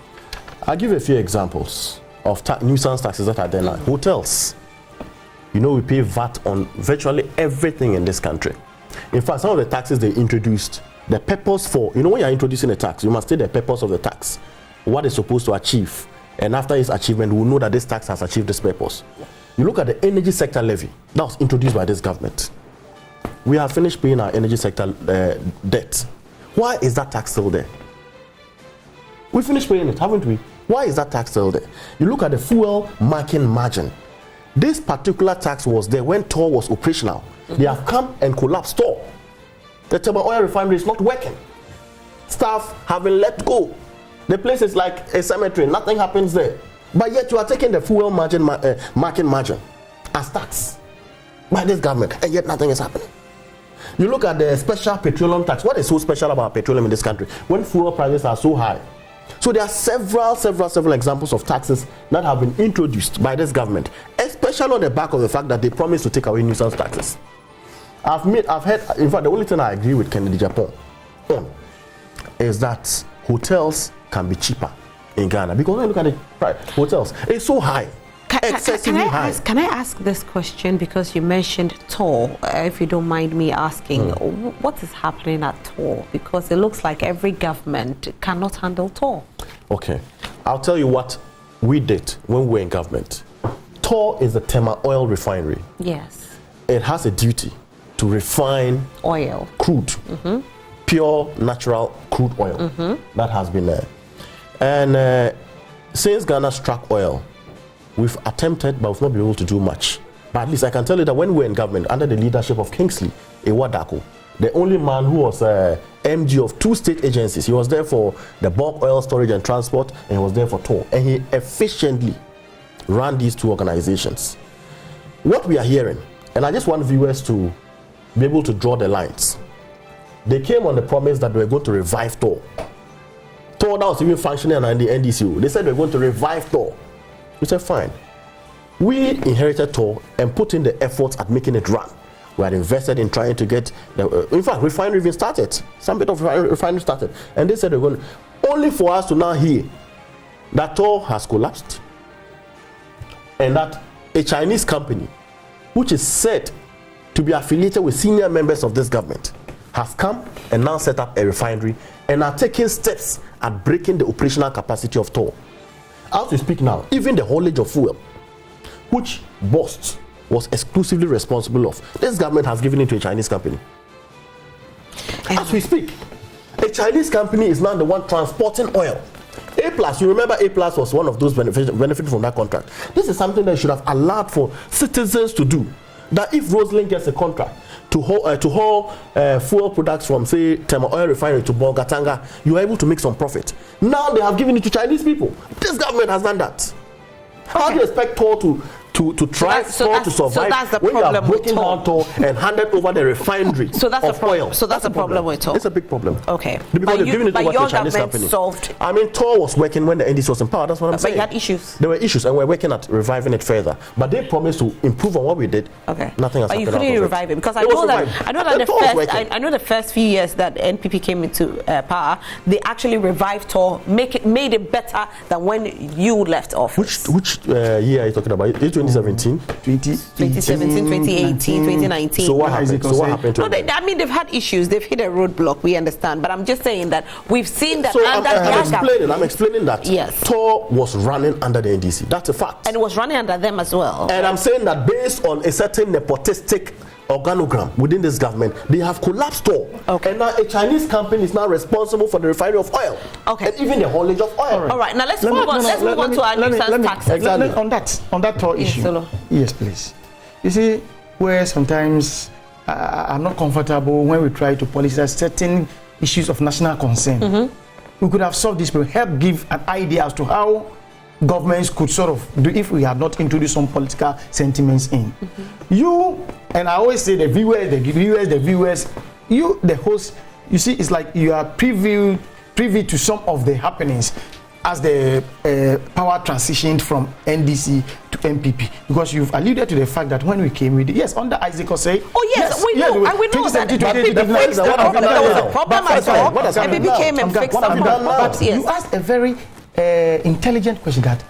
I'll give you a few examples of nuisance taxes that are there now. Hotels. We pay VAT on virtually everything in this country. In fact, some of the taxes they introduced, the purpose for, when you're introducing a tax, you must state the purpose of the tax, what it's supposed to achieve. And after its achievement, we'll know that this tax has achieved this purpose. You look at the energy sector levy that was introduced by this government. We have finished paying our energy sector debt. Why is that tax still there? We finished paying it, haven't we? Why is that tax still there? You look at the fuel marking margin. This particular tax was there when TOR was operational. They have come and collapsed TOR. The Taba oil refinery is not working. Staff have been let go. The place is like a cemetery, nothing happens there. But yet you are taking the fuel margin, marking margin as tax by this government, and yet nothing is happening. You look at the special petroleum tax. What is so special about petroleum in this country when fuel prices are so high? So there are several examples of taxes that have been introduced by this government, especially on the back of the fact that they promised to take away nuisance taxes. I've heard, in fact, the only thing I agree with Kennedy Japan on is that hotels can be cheaper in Ghana, because when you look at the price, hotels, it's so high, excessively high. Can I ask this question, because you mentioned TOR, if you don't mind me asking, what is happening at TOR? Because it looks like every government cannot handle TOR. Okay, I'll tell you what we did when we were in government. TOR is the Tema oil refinery. Yes. It has a duty to refine oil, crude, pure natural crude oil that has been there. And since Ghana struck oil, we've attempted, but we've not been able to do much. But at least I can tell you that when we were in government, under the leadership of Kingsley Ewadako, the only man who was MD of 2 state agencies, he was there for the bulk oil storage and transport, and he was there for TOR. And he efficiently ran these 2 organizations. What we are hearing, and I just want viewers to be able to draw the lines. They came on the promise that they were going to revive TOR. TOR that was even functioning under the NDCU. They said they were going to revive TOR. We said, fine. We inherited TOR and put in the efforts at making it run. We had invested in trying to get, in fact, refinery even started. Some bit of refinery started. And they said they were going to, only for us to now hear that TOR has collapsed and that a Chinese company, which is said to be affiliated with senior members of this government, has come and now set up a refinery and are taking steps at breaking the operational capacity of TOR. As we speak now, even the haulage of fuel, which Bost was exclusively responsible of, this government has given it to a Chinese company. As we speak, a Chinese company is now the one transporting oil. A+, you remember A+ was one of those benefited from that contract. This is something that should have allowed for citizens to do. That if Rosalind gets a contract to haul fuel products from, say, Tema Oil Refinery to Bolgatanga, you are able to make some profit. Now they have given it to Chinese people. This government has done that. How do you expect TOR to try to survive when you are breaking down TOR and handed over the refinery of oil? So that's a problem with TOR. It's a big problem. Okay. Because they've given it over to a Chinese company. Solved. I mean, TOR was working when the NDC was in power. That's what I'm saying. But you had issues. There were issues, and we're working at reviving it further. But they promised to improve on what we did. Okay. Nothing has happened. But you couldn't revive it because I know that the first few years that NPP came into power, they actually revived TOR, made it better than when you left office. Which year are you talking about? Is it 2017? 2017, 2018, 2019. So what happened? To I mean, they've had issues. They've hit a roadblock. We understand, but I'm just saying that we've seen that. So I'm explaining that. Yes. TOR was running under the NDC. That's a fact. And it was running under them as well. And I'm saying that based on a certain nepotistic organogram within this government, they have collapsed TOR. Okay. And now a Chinese company is now responsible for the refinery of oil. Okay. And even the haulage of oil. All right. Now let's move on to our nuisance taxes. Exactly. On that TOR issue. Solo. Yes, please. You see, where sometimes I'm not comfortable when we try to politicize certain issues of national concern. We could have solved this, but help give an idea as to how governments could sort of do if we had not introduced some political sentiments in. You, and I always say the viewers, you, the host, you see, it's like you are privy to some of the happenings as the power transitioned from NDC to MPP, because you've alluded to the fact that when we came with it, under Isaac Osei, we know that MPP fixed the problem. There was a problem at all. MPP came and fixed the problem. But you asked a very intelligent question that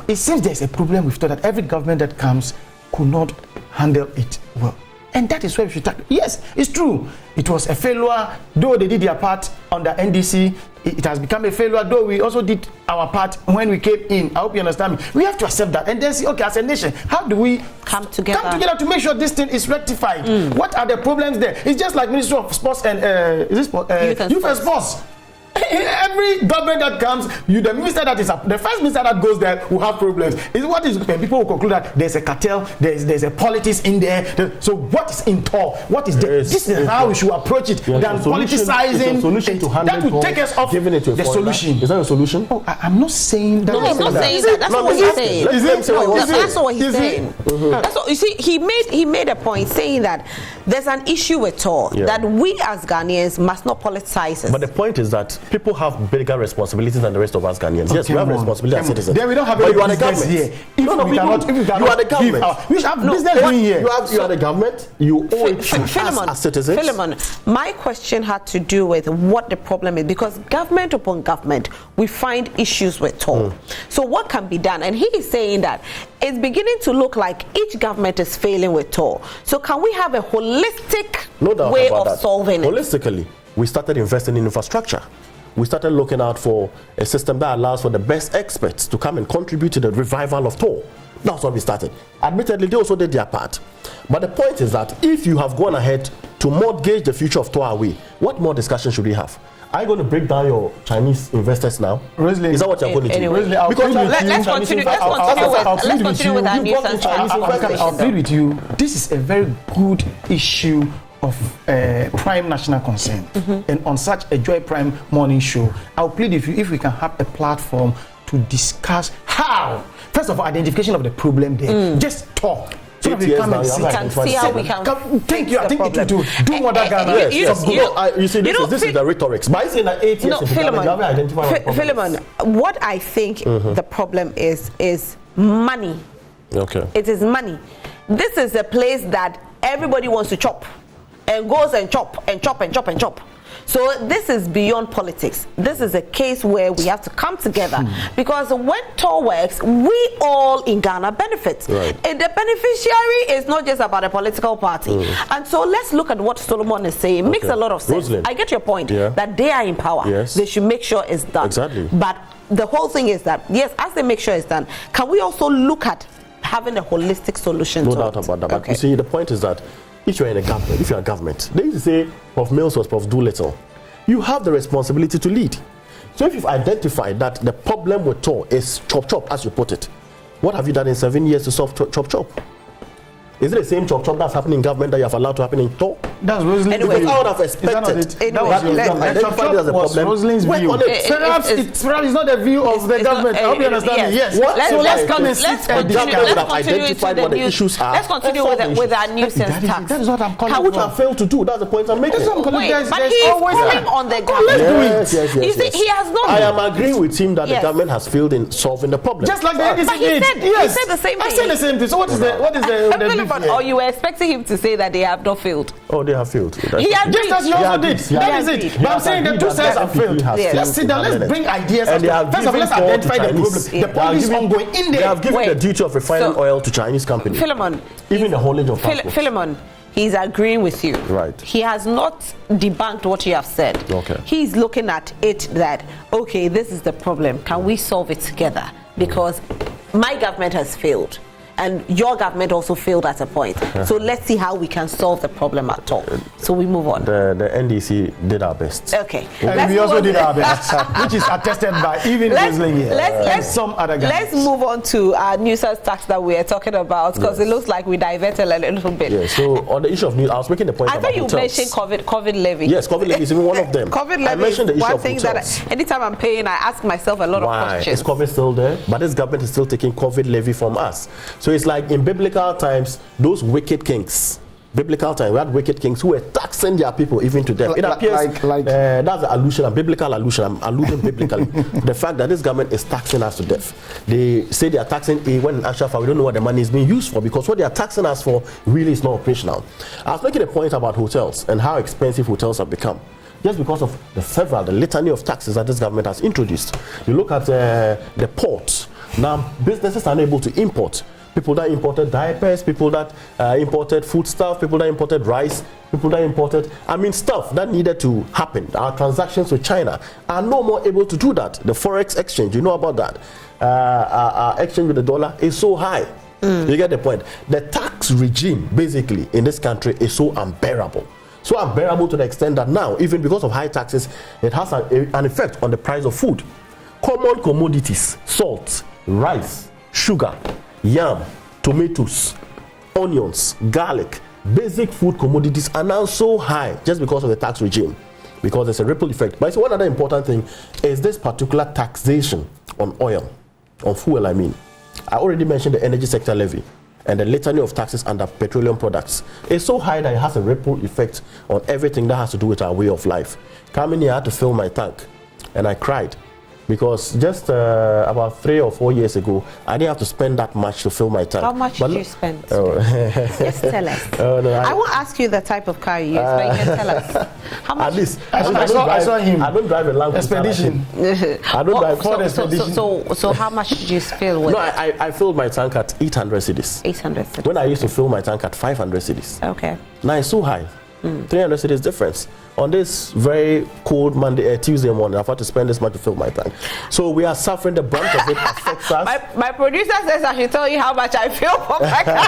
it seems there's a problem with that every government that comes could not handle it well. And that is where we should tackle. Yes, it's true. It was a failure, though they did their part under NDC. It has become a failure, though we also did our part when we came in. I hope you understand me. We have to accept that and then see, okay, as a nation, how do we come together to make sure this thing is rectified? What are the problems there? It's just like Ministry of Sports and Youth and Sports. Every government that comes, the minister that is the first minister that goes there will have problems. People will conclude that there's a cartel, there's a politics in there. So what is in TOR? What is there? This is how we should approach it. Than politicizing. That will take us off the solution. Is that a solution? Oh, I'm not saying that. No, he's not saying that. That's not what he's saying. That's not what he's saying. That's what you see. He made a point saying that there's an issue with TOR that we as Ghanaians must not politicize it. But the point is that people have bigger responsibilities than the rest of us Ghanaians. Yes, we have responsibility as citizens. Then we don't have but any you are the business government. Here. You are the government. We have business doing here. You are the government. You owe it to us as citizens. Philemon, my question had to do with what the problem is, because government upon government, we find issues with TOR. So what can be done? And he is saying that it's beginning to look like each government is failing with TOR. So can we have a holistic way of solving it? Holistically, we started investing in infrastructure. We started looking out for a system that allows for the best experts to come and contribute to the revival of TOR. That's what we started. Admittedly, they also did their part. But the point is that if you have gone ahead to mortgage the future of TOR away, what more discussion should we have? Are you going to break down your Chinese investors now? Rosalind, is that what you're going to do? Rosalind, because let's continue with our nuisance taxes. I'll plead with you. This is a very good issue of prime national concern. And on such a Joy Prime morning show, I'll plead with you if we can have a platform to discuss how, first of all, identification of the problem there. Just talk. So we come and see how we can. Thank you. I think it will do what that guy. You see, this is the rhetorics. By saying that 8 years, Philemon, what I think the problem is money. Okay. It is money. This is a place that everybody wants to chop. and goes and chop and chop and chop and chop. So this is beyond politics. This is a case where we have to come together because when toll works, we all in Ghana benefit. Right. And the beneficiary is not just about a political party. And so let's look at what Solomon is saying. It makes a lot of sense. Rosalind. I get your point that they are in power. Yes. They should make sure it's done. Exactly. But the whole thing is that, yes, as they make sure it's done, can we also look at having a holistic solution No to doubt it? about that. But you see, the point is that if you're in a government, if you're a government, they used to say, Prof. Mills was Prof. Doolittle. You have the responsibility to lead. So if you've identified that the problem with toll is chop, as you put it, what have you done in 7 years to solve chop? Is it the same chop that's happening in government that you have allowed to happen in toll? That's Rosalind's Anyway, view. I would have expected identified it as a problem. Rosalind's Work view. on it. Perhaps it's not the view of the government. I hope you understand me. Yes. So let's come and let's sit and continue. discuss. Let's identified what the issues are. Let's continue with our nuisance tax. That is what I'm calling Which for. I failed to do. That's the point I'm making. That's what I'm calling. Wait, but There's he's always calling on the government. Let's do it. Yes. You see, he has not. I am agreeing with him that Yes. the government has failed in solving the problem. Just like the NDC But he did. said- he Yes. said the same I thing. said the same thing. So what is the beef here? Or you were expecting him to say that they have not failed? Oh, they have failed. He agreed. Just as you also did. Yeah. That is it. But I'm saying the two sides have failed. Let's sit down. Let's bring ideas. And they have First of all, let's given identify the Chinese. problem. The problem is ongoing in They there. have given Wait. the duty of refining So- oil to Chinese companies. Philemon. Even the haulage of transport. Philemon, he's agreeing with you. Right. He has not debunked what you have said. Okay. He's looking at it that, okay, this is the problem. Can we solve it together? Because my government has failed. And your government also failed at a point. So let's see how we can solve the problem at all. So we move on. The NDC did our best. Okay. And Let's we also move did on. our best, which is attested by even Rosalind here and some other guys. Let's move on to our nuisance tax that we are talking about because it looks like we diverted a little bit. Yeah, so on the issue of news, I was making the point I about thought you hotels. mentioned COVID levy. Yes, COVID levy is even one of them. COVID I levy mentioned the is issue one of thing hotels. that anytime I'm paying, I ask myself a lot of Why? questions. Is COVID still there? But this government is still taking COVID levy from us. So it's like in biblical times, those wicked kings. Biblical time, we had wicked kings who were taxing their people even to death. It appears that's an allusion, a biblical allusion. I'm alluding biblically. The fact that this government is taxing us to death. They say they are taxing A when in actual fact we don't know what the money is being used for because what they are taxing us for really is not operational. I was making a point about hotels and how expensive hotels have become. Just because of the litany of taxes that this government has introduced. You look at the ports. Now businesses are unable to import. People that imported diapers, people that imported foodstuff, people that imported rice, people that imported, stuff that needed to happen. Our transactions with China are no more able to do that. The forex exchange, you know about that. Our exchange with the dollar is so high. You get the point. The tax regime, basically, in this country is so unbearable. So unbearable to the extent that now, even because of high taxes, it has an effect on the price of food. Common commodities, salt, rice, sugar, yam, tomatoes, onions, garlic, basic food commodities are now so high just because of the tax regime, because there's a ripple effect. But one other important thing is this particular taxation on oil, on fuel I already mentioned the energy sector levy and the litany of taxes under petroleum products. It's so high that it has a ripple effect on everything that has to do with our way of life. Coming here, I had to fill my tank and I cried. Because just about 3 or 4 years ago, I didn't have to spend that much to fill my tank. How much did you spend? Just tell us. I won't ask you the type of car you use, but you can tell us. How much? At least, I saw him. I don't drive a Land Expedition. I don't drive Ford Expedition. So how much did you fill with? No, I filled my tank at 800 cedis. 800 cedis. When I used to fill my tank at 500 cedis. Okay. Now it's so high. 300 cedis difference. On this very cold Tuesday morning, I've had to spend this much to fill my tank. So we are suffering the brunt of it. Affects us. My producer says I should tell you how much I feel for my car.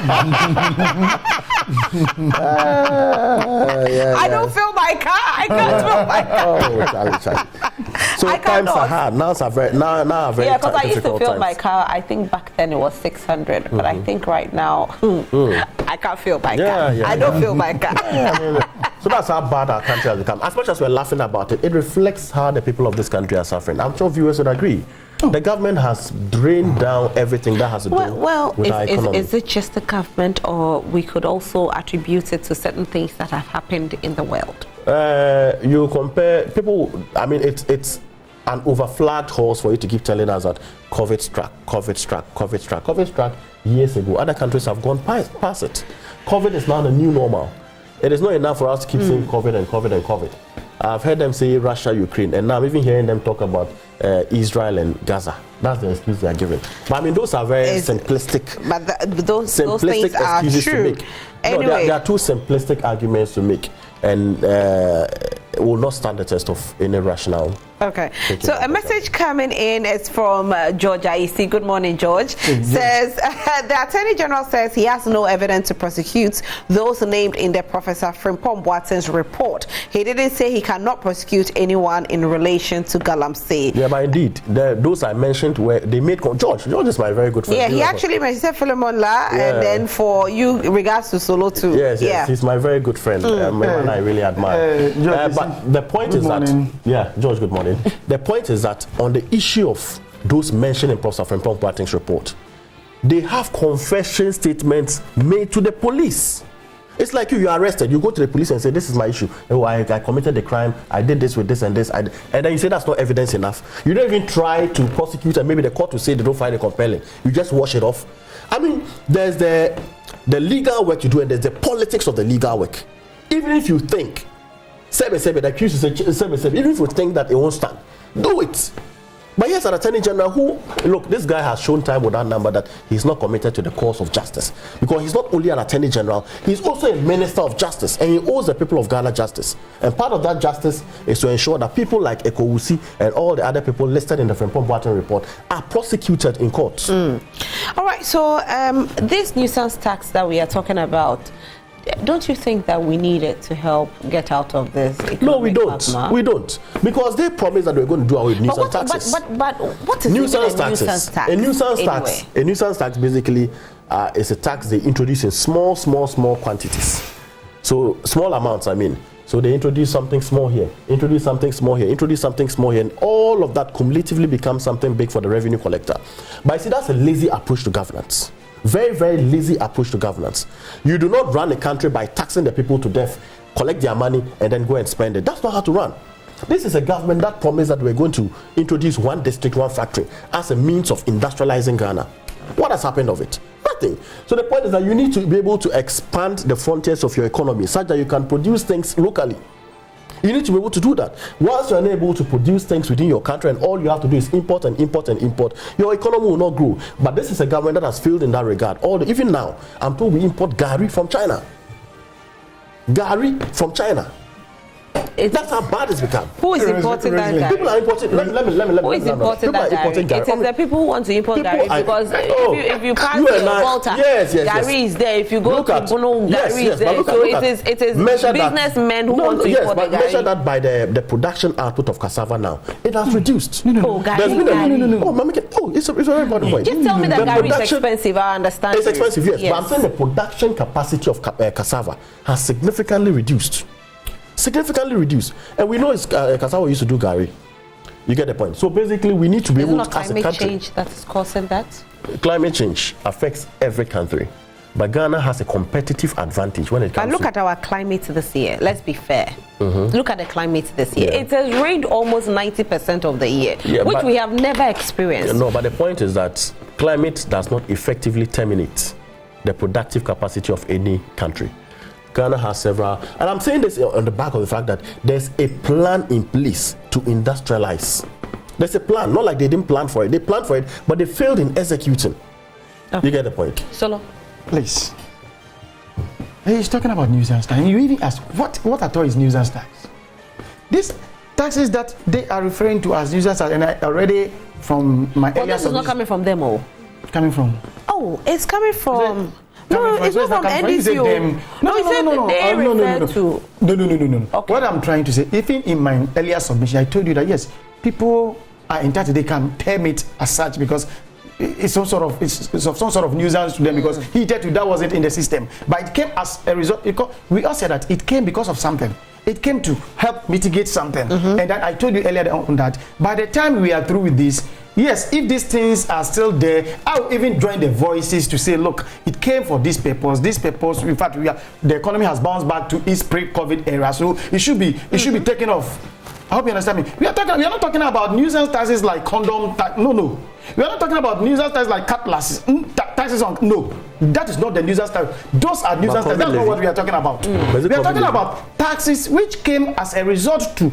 I don't fill my car. I can't fill my car. Charlie. So times are hard. Now are very yeah, because I used to difficult fill times. my car. I think back then it was 600, but I think right now I can't fill my car. I don't fill my car. So that's how bad our country has become. As much as we're laughing about it, it reflects how the people of this country are suffering. I'm sure viewers would agree. The government has drained down everything that has to do with our economy. Is it just the government, or we could also attribute it to certain things that have happened in the world? You compare people. It's an overflagged horse for you to keep telling us that COVID struck years ago. Other countries have gone past it. COVID is now the new normal. It is not enough for us to keep saying COVID and COVID and COVID. I've heard them say Russia, Ukraine, and now I'm even hearing them talk about Israel and Gaza. That's the excuse they are giving. But I mean, those are very simplistic. But those things are true. To make. Anyway. No, there are two simplistic arguments to make, and will not stand the test of any rational. Okay, so a message coming in is from George Aisi. Good morning, George. Says the Attorney General says he has no evidence to prosecute those named in the Professor Frimpong Boateng's report. He didn't say he cannot prosecute anyone in relation to Galamsey. Yeah, but indeed, those I mentioned where they made George is my very good friend. Yeah, he actually mentioned Philemon La, and then for you, regards to Solo too. Yes, he's my very good friend. Man I really admire. George, but the point is that George, good morning. The point is that on the issue of those mentioned in Professor Frimpong Boateng's report, they have confession statements made to the police. It's like you are arrested, you go to the police and say, this is my issue. Oh, I committed the crime, I did this with this and this. And then you say that's not evidence enough. You don't even try to prosecute, and maybe the court will say they don't find it compelling. You just wash it off. I mean, there's the legal work you do, and there's the politics of the legal work. Even if you think, the accused even if you think that it won't stand, do it. But here's an Attorney General who, look, this guy has shown time without number that he's not committed to the cause of justice. Because he's not only an Attorney General, he's also a Minister of Justice, and he owes the people of Ghana justice. And part of that justice is to ensure that people like Ekowusi and all the other people listed in the Frimpong Boateng report are prosecuted in courts. All right, so this nuisance tax that we are talking about, don't you think that we need it to help get out of this? No, we don't. We don't. Because they promised that we're going to do away with nuisance taxes. But what is nuisance taxes? A nuisance tax basically is a tax they introduce in small quantities. So small amounts, I mean. So they introduce something small here, introduce something small here, introduce something small here, and all of that cumulatively becomes something big for the revenue collector. But I see that's a lazy approach to governance. Very, very lazy approach to governance. You do not run a country by taxing the people to death, collect their money, and then go and spend it. That's not how to run. This is a government that promised that we're going to introduce one district, one factory as a means of industrializing Ghana. What has happened of it? Nothing. So the point is that you need to be able to expand the frontiers of your economy such that you can produce things locally. You need to be able to do that. Once you're unable to produce things within your country and all you have to do is import and import and import, your economy will not grow. But this is a government that has failed in that regard. Even now, I'm told we import Gari from China. Gari from China. That's how bad it's become. Who is importing that Gari? People are importing. Let me. Who is importing that Gari? It is the people who want to import Gari because if you pass Malta, Gari is there. If you go to Bono, Gari is there. So it is businessmen who want to import the Gari. Measure that by the production output of cassava now. It has reduced. Oh, Gari. It's a very important point. Just tell me that Gari is expensive. I understand. It's expensive, yes. But I'm saying the production capacity of cassava has significantly reduced. And we know cassava used to do Gari. You get the point. So basically we need to be able to, as a country, climate change that is causing that? Climate change affects every country, but Ghana has a competitive advantage when it comes to... But look at our climate this year. Let's be fair. Look at the climate this year. It has rained almost 90% of the year, which we have never experienced. No, but the point is that climate does not effectively terminate the productive capacity of any country. Ghana has several, and I'm saying this on the back of the fact that there's a plan in place to industrialize. There's a plan, not like they didn't plan for it. They planned for it, but they failed in executing. You get the point? Solo. Please. He's talking about nuisance tax. You even ask, what at all is nuisance tax? These taxes that they are referring to as nuisance tax, and I already from my earlier... This is not coming from them, Coming from? Oh, it's coming from... No, it's not from NDCO. No. Okay. What I'm trying to say, even in my earlier submission, I told you that yes, people are entitled, they can term it as such because it's of some sort of nuisance to them because that wasn't in the system. But it came as a result. We all said that it came because of something. It came to help mitigate something. And then I told you earlier on that by the time we are through with this, yes, if these things are still there, I'll even join the voices to say, look, it came for this purpose. This purpose, in fact, the economy has bounced back to its pre-COVID era, so it should be taken off. I hope you understand me. We are not talking about nuisance taxes like condom tax. No. We are not talking about nuisance taxes like cutlasses taxes on. No. That is not the nuisance tax. Those are nuisance tax. That's not what we are talking about. We are talking about taxes which came as a result to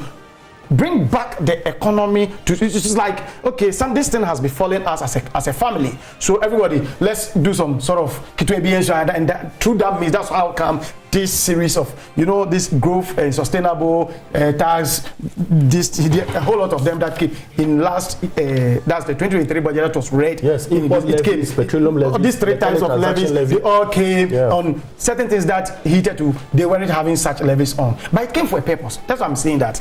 bring back the economy to. It's like, okay, this thing has befallen us as a family, so everybody, let's do some sort of and through that means that's how come this series of, this growth and sustainable tax, a whole lot of them that came in that's the 2023 budget that was read. Yes, it came. Petroleum levy, these 3 times of levies, they all came on certain things that heated to. They weren't having such levies on, but it came for a purpose. That's why I'm saying that.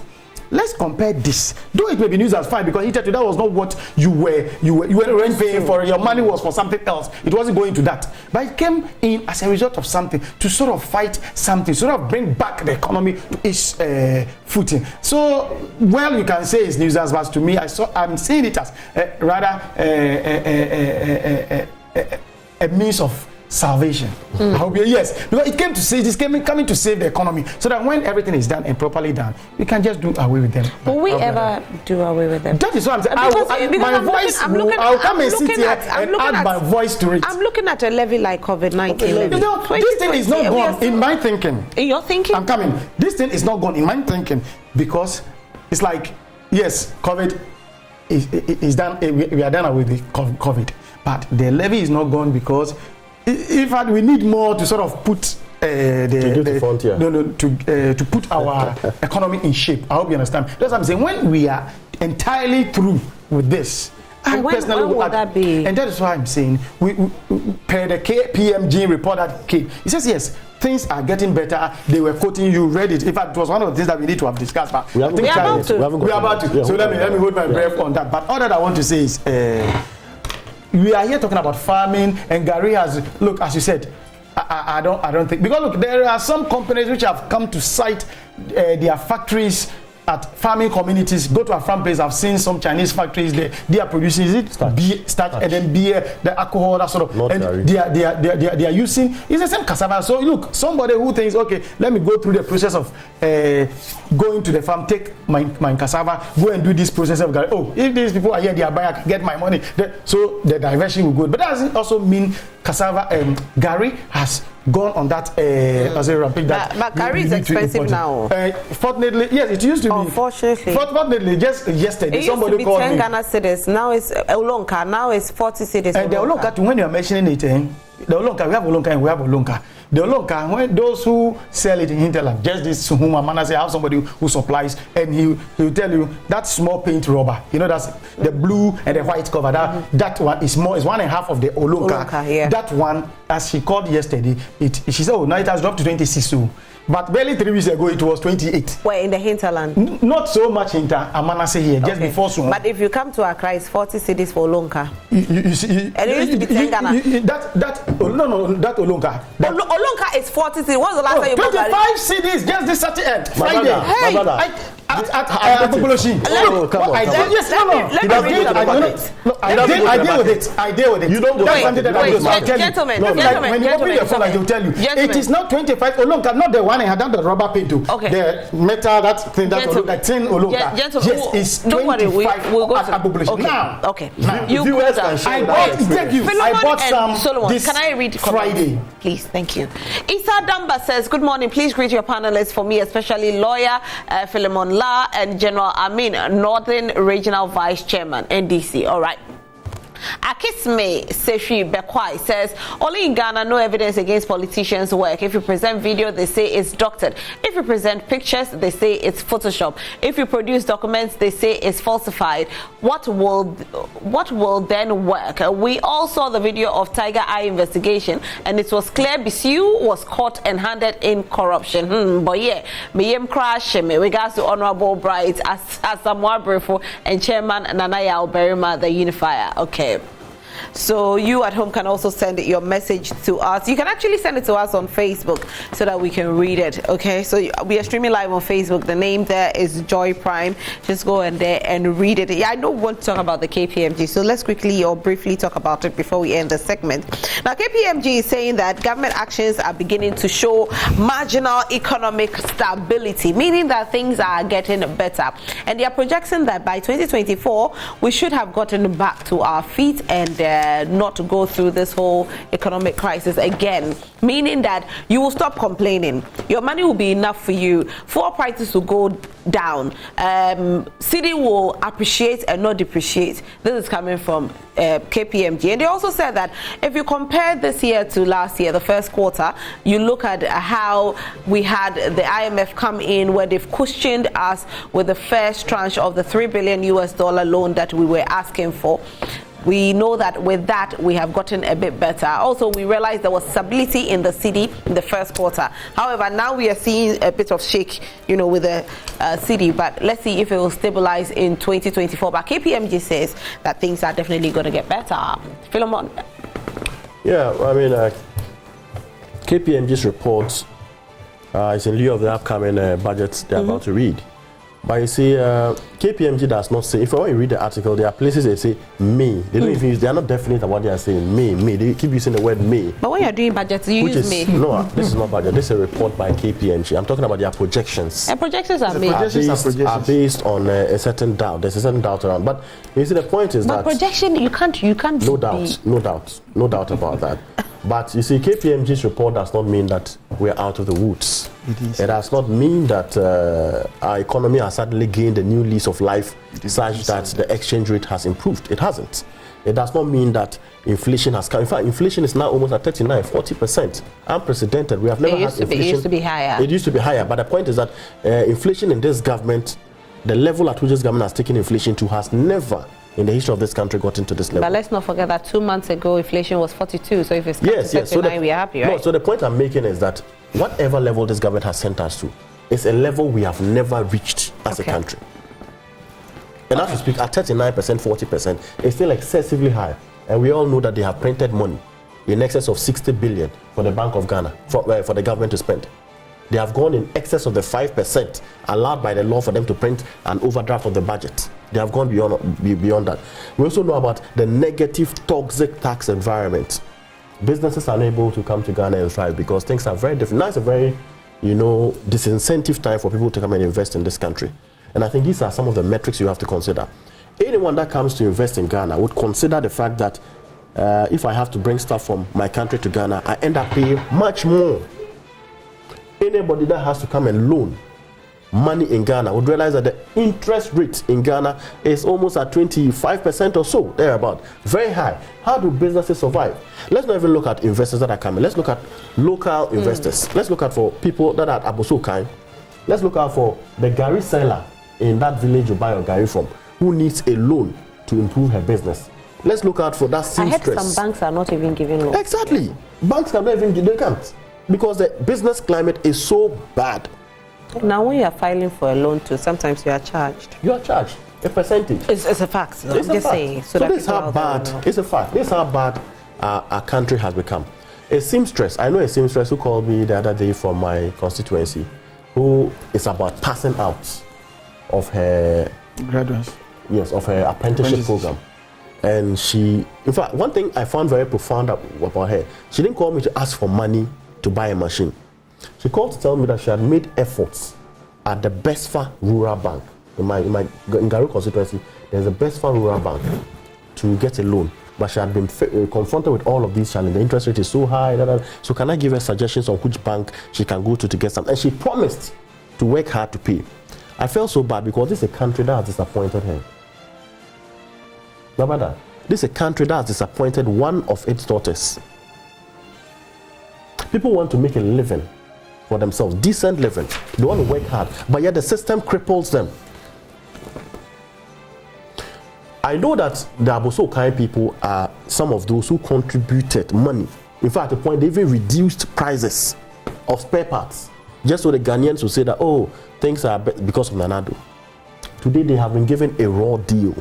Let's compare this. Though it may be news as fine, because that was not what you weren't paying for. Your money was for something else. It wasn't going to that. But it came in as a result of something, to sort of fight something, sort of bring back the economy to its footing. So, well, you can say it's nuisance, but to me, I'm seeing it as rather a means of salvation. I hope yes, because it came to save this, coming to save the economy, so that when everything is done and properly done, we can just do away with them. Will we ever do away with them? That is what I'm saying. I'll come and sit here and add my voice to it. I'm looking at a levy like COVID-19 levy. This thing is not gone in my thinking. In your thinking? I'm coming. This thing is not gone in my thinking, because it's like, yes, COVID is done. We are done away with COVID, but the levy is not gone, because in fact, we need more to sort of put to put our economy in shape. I hope you understand. That's what I'm saying. When we are entirely through with this, I personally would that be? And that is why I'm saying, we per the KPMG report that came, it says yes, things are getting better. They were quoting, you read it. In fact, it was one of the things that we need to have discussed. But we are about to. So let me hold my breath on that. But all that I want to say is, we are here talking about farming, and Gary has, look, as you said, I don't think, because look, there are some companies which have come to site their factories at farming communities. Go to a farm place, I've seen some Chinese factories, they are producing, is it starch and then beer, the alcohol, that sort of, not and they are using, it's the same cassava. So look, somebody who thinks, okay, let me go through the process of going to the farm, take my cassava, go and do this process of, oh, if these people are here, they are buying, I can get my money. So the diversion will go. But that doesn't also mean cassava, Gary has gone on that rampage. But Gary is expensive now. Fortunately, yes, it used to be. Unfortunately. Fortunately, just yesterday, somebody called me. It used to be 10 Ghana cedis. Now it's Olonka. Now it's 40 cedis. And the Olonka, when you're mentioning it, the Olonka, we have Olonka and we have Olonka. The Olonka, when those who sell it in hinterland, just this whom I say, I have somebody who supplies, and he will tell you that small paint rubber, that's the blue and the white cover. That one is more, is 1.5 of the Olonka. Yeah. That one, as she called yesterday, she said, oh, now it has dropped to 26. But barely 3 weeks ago, it was 28. Where in the hinterland? Not so much hinter, Amanase here, just before soon. But if you come to Accra, it's 40 cedis for Olonka. You see, and it used to be 10 Ghana. That Olonka. Olonka is 40 cedis. What's the last time you bought 25 cedis just this Saturday, Friday. My brother. At Boboloshi. Come on. Yes, I deal with it. I deal with it. You don't go. Wait, gentlemen. When you open the phone, I will tell you. It is not 25 Olonka, not the one I had done the rubber paint to. Okay. The metal, that thing, that tin Olonka. Yes, it's 25 we'll go at Boboloshi. Now. Okay. You viewers can share that experience. I bought some Solomon, this can I read Friday? Please, thank you. Isa Damba says, good morning. Please greet your panelists for me, especially lawyer Philemon La and General Amin, Northern Regional Vice Chairman, NDC. All right. Akisme Seshi Bekwai says, only in Ghana, no evidence against politicians' work. If you present video, they say it's doctored. If you present pictures, they say it's Photoshop. If you produce documents, they say it's falsified. What will then work? We all saw the video of Tiger Eye investigation, and it was clear Bisu was caught and handed in corruption. But yeah, Miyem Crash, me regards to Honorable Bright as Samuel Brefo and Chairman Nanaya Oberima, the unifier. Okay. So you at home can also send your message to us. You can actually send it to us on Facebook so that we can read it. Okay, so we are streaming live on Facebook. The name there is Joy Prime. Just go in there and read it. Yeah, I don't want to talk about the KPMG, so let's quickly or briefly talk about it before we end the segment. Now, KPMG is saying that government actions are beginning to show marginal economic stability, meaning that things are getting better. And they are projecting that by 2024, we should have gotten back to our feet and not go through this whole economic crisis again, meaning that you will stop complaining. Your money will be enough for you. Fuel prices will go down. City will appreciate and not depreciate. This is coming from KPMG. And they also said that if you compare this year to last year, the first quarter, you look at how we had the IMF come in where they've cushioned us with the first tranche of the $3 billion loan that we were asking for. We know that with that, we have gotten a bit better. Also, we realized there was stability in the city in the first quarter. However, now we are seeing a bit of shake, with the city. But let's see if it will stabilize in 2024. But KPMG says that things are definitely going to get better. Philemon. Yeah, I mean, KPMG's report is in lieu of the upcoming budgets they're about to read. But you see, KPMG does not say, if you read the article, there are places they say may. They don't even use, they are not definite about what they are saying, may. They keep using the word may. But when you're doing budgets, you use may. No, this is not budget. This is a report by KPMG. I'm talking about their projections. And projections are made. Are based on a certain doubt. There's a certain doubt around. But you see, the point is that projection, you can't. No doubt about that. But you see, KPMG's report does not mean that we're out of the woods. It does not mean that our economy has suddenly gained a new lease of life such that the exchange rate has improved. It hasn't. It does not mean that inflation has come. In fact, inflation is now almost at 39-40%. Unprecedented. We have never had inflation. It used to be higher. It used to be higher. But the point is that inflation in this government, the level at which this government has taken inflation to, has never in the history of this country got into this level. But let's not forget that 2 months ago inflation was 42. So if it's come to 39, we are happy, right? No, so the point I'm making is that whatever level this government has sent us to is a level we have never reached as a country. And as we speak, at 39%, 40%, it's still excessively high. And we all know that they have printed money in excess of 60 billion for the Bank of Ghana, for the government to spend. They have gone in excess of the 5% allowed by the law for them to print an overdraft of the budget. They have gone beyond that. We also know about the negative, toxic tax environment. Businesses are unable to come to Ghana and thrive because things are very different. Now it's a very, disincentive time for people to come and invest in this country. And I think these are some of the metrics you have to consider. Anyone that comes to invest in Ghana would consider the fact that if I have to bring stuff from my country to Ghana, I end up paying much more. Anybody that has to come and loan money in Ghana would realize that the interest rate in Ghana is almost at 25% or so, thereabout. Very high. How do businesses survive? Let's not even look at investors that are coming. Let's look at local investors. Let's look at for people that are at Abosokai. Let's look out for the Gary seller in that village you buy your Gary from, who needs a loan to improve her business. Let's look out for that seamstress. I heard some banks are not even giving loans. Exactly. Banks cannot even give, they can't. Because the business climate is so bad. Now when you are filing for a loan too, sometimes you are charged. You are charged a percentage. It's a fact. No? It's I'm a just fact. saying. So this is how bad, it's a fact. This is how bad our country has become. A seamstress, I know a seamstress who called me the other day from my constituency, who is about passing out of her graduates. Yes, of her apprenticeship program. And she, in fact, one thing I found very profound about her, she didn't call me to ask for money to buy a machine. She called to tell me that she had made efforts at the Bestfa Rural Bank. In Garo constituency, there's a Bestfa Rural Bank to get a loan. But she had been confronted with all of these challenges. The interest rate is so high. So can I give her suggestions on which bank she can go to get some? And she promised to work hard to pay. I felt so bad because this is a country that has disappointed her. Nobody. This is a country that has disappointed one of its daughters. People want to make a living for themselves, decent living. They want to work hard, but yet the system cripples them. I know that the Abosokai people are some of those who contributed money. In fact, at the point they even reduced prices of spare parts, just so the Ghanaians will say that, oh, things are because of Nanado. Today they have been given a raw deal.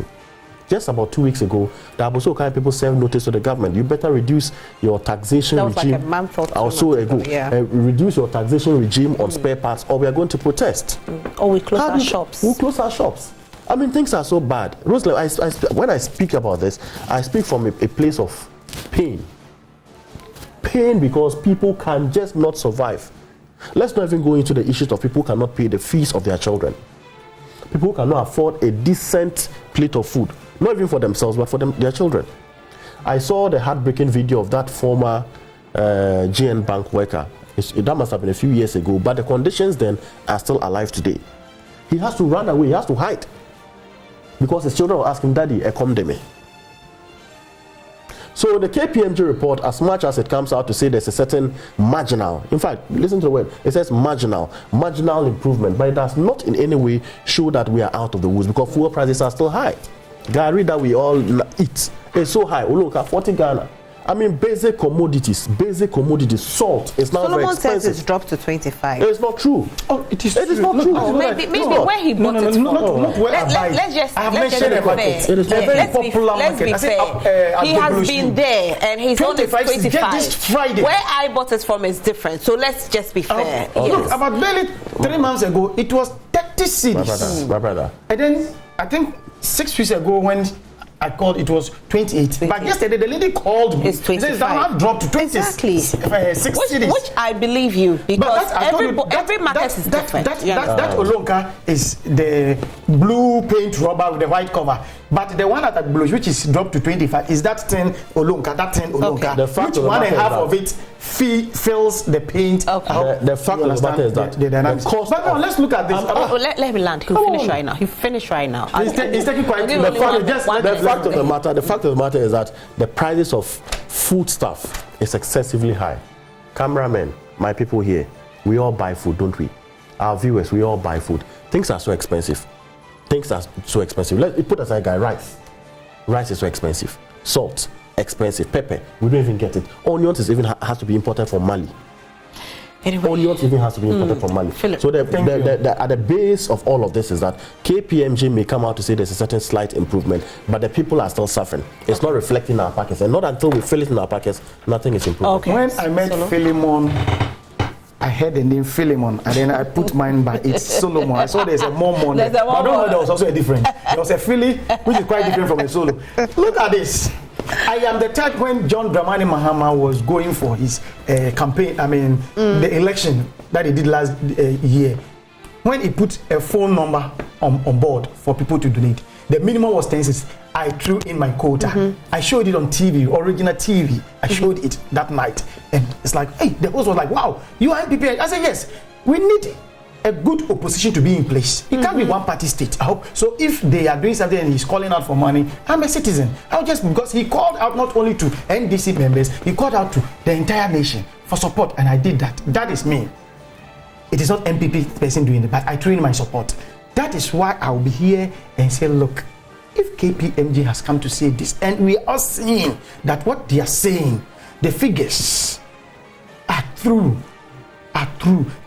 Just about 2 weeks ago, the Abosokai people sent notice to the government. You better reduce your taxation regime. That was like a month or so ago. Yeah. Reduce your taxation regime on spare parts, or we are going to protest. Or we close our shops. We'll close our shops. I mean, things are so bad. Rosalie, when I speak about this, I speak from a place of pain. Pain because people can just not survive. Let's not even go into the issues of people who cannot pay the fees of their children. People who cannot afford a decent plate of food. Not even for themselves, but for their children. I saw the heartbreaking video of that former GN Bank worker. That must have been a few years ago, but the conditions then are still alive today. He has to run away, he has to hide, because his children will ask him, Daddy, come to me. So the KPMG report, as much as it comes out to say there's a certain marginal, in fact, listen to the word, it says marginal improvement, but it does not in any way show that we are out of the woods, because fuel prices are still high. Gari that we all eat is so high. Oh, look at 40 Ghana. I mean, basic commodities, salt is now very expensive. Solomon says it's dropped to 25. It's not true. Oh, it is. It is not true. Oh, maybe where he bought it from. Not where I buy. Let's just mentioned the market. It is a very popular market. Let's be fair. He has been there, and he's on his 25. Get this Friday. Where I bought it from is different. So let's just be fair. Yes. Look, about barely 3 months ago, it was 30 cedis. My brother. And then I think 6 weeks ago when I called, it was 28. But yesterday the lady called me. It's 25. Says that have dropped to 20. Exactly. 6 cedis. Which I believe you, because every market is different. That Olonka is the blue paint rubber with the white cover. But the one at Blues, which is dropped to 25, is that 10 Olonka. That 10 Olonka. The fact which 1.5 of it fills the paint. Okay. The fact of the matter is that the dynamics. But now let's look at this. Let me land. He'll finish right now. He'll finish right now. He's taking quite the fact of the matter is that the prices of food stuff is excessively high. Cameramen, my people here, we all buy food, don't we? Our viewers, we all buy food. Things are so expensive. Let's put aside guy rice. Rice is so expensive. Salt, expensive. Pepper, we don't even get it. Onions is even has to be imported from Mali. Anyway. Onions even has to be imported from Mali. Philip, so at the base of all of this is that KPMG may come out to say there's a certain slight improvement, but the people are still suffering. It's not reflecting in our packets, and not until we fill it in our packets, nothing is improving. Okay. When I met Philemon, I heard the name Philemon, and then I put mine by it's Solomon. I saw there's a Mormon. But I don't know there was also a different. There was a Philly, which is quite different from a Solo. Look at this. I am the type when John Dramani Mahama was going for his campaign, the election that he did last year, when he put a phone number on board for people to donate, the minimum was 10 cents. I threw in my quota. I showed it on TV, original TV. I showed it that night. And it's like, hey, the host was like, wow, you are NPP. I said, yes, we need a good opposition to be in place. It can't be one party state. I hope. So if they are doing something and he's calling out for money, I'm a citizen. Because he called out not only to NDC members, he called out to the entire nation for support, and I did that. That is me. It is not MPP person doing it, but I threw in my support. That is why I'll be here and say, look, if KPMG has come to say this, and we are seeing that what they are saying, the figures are true,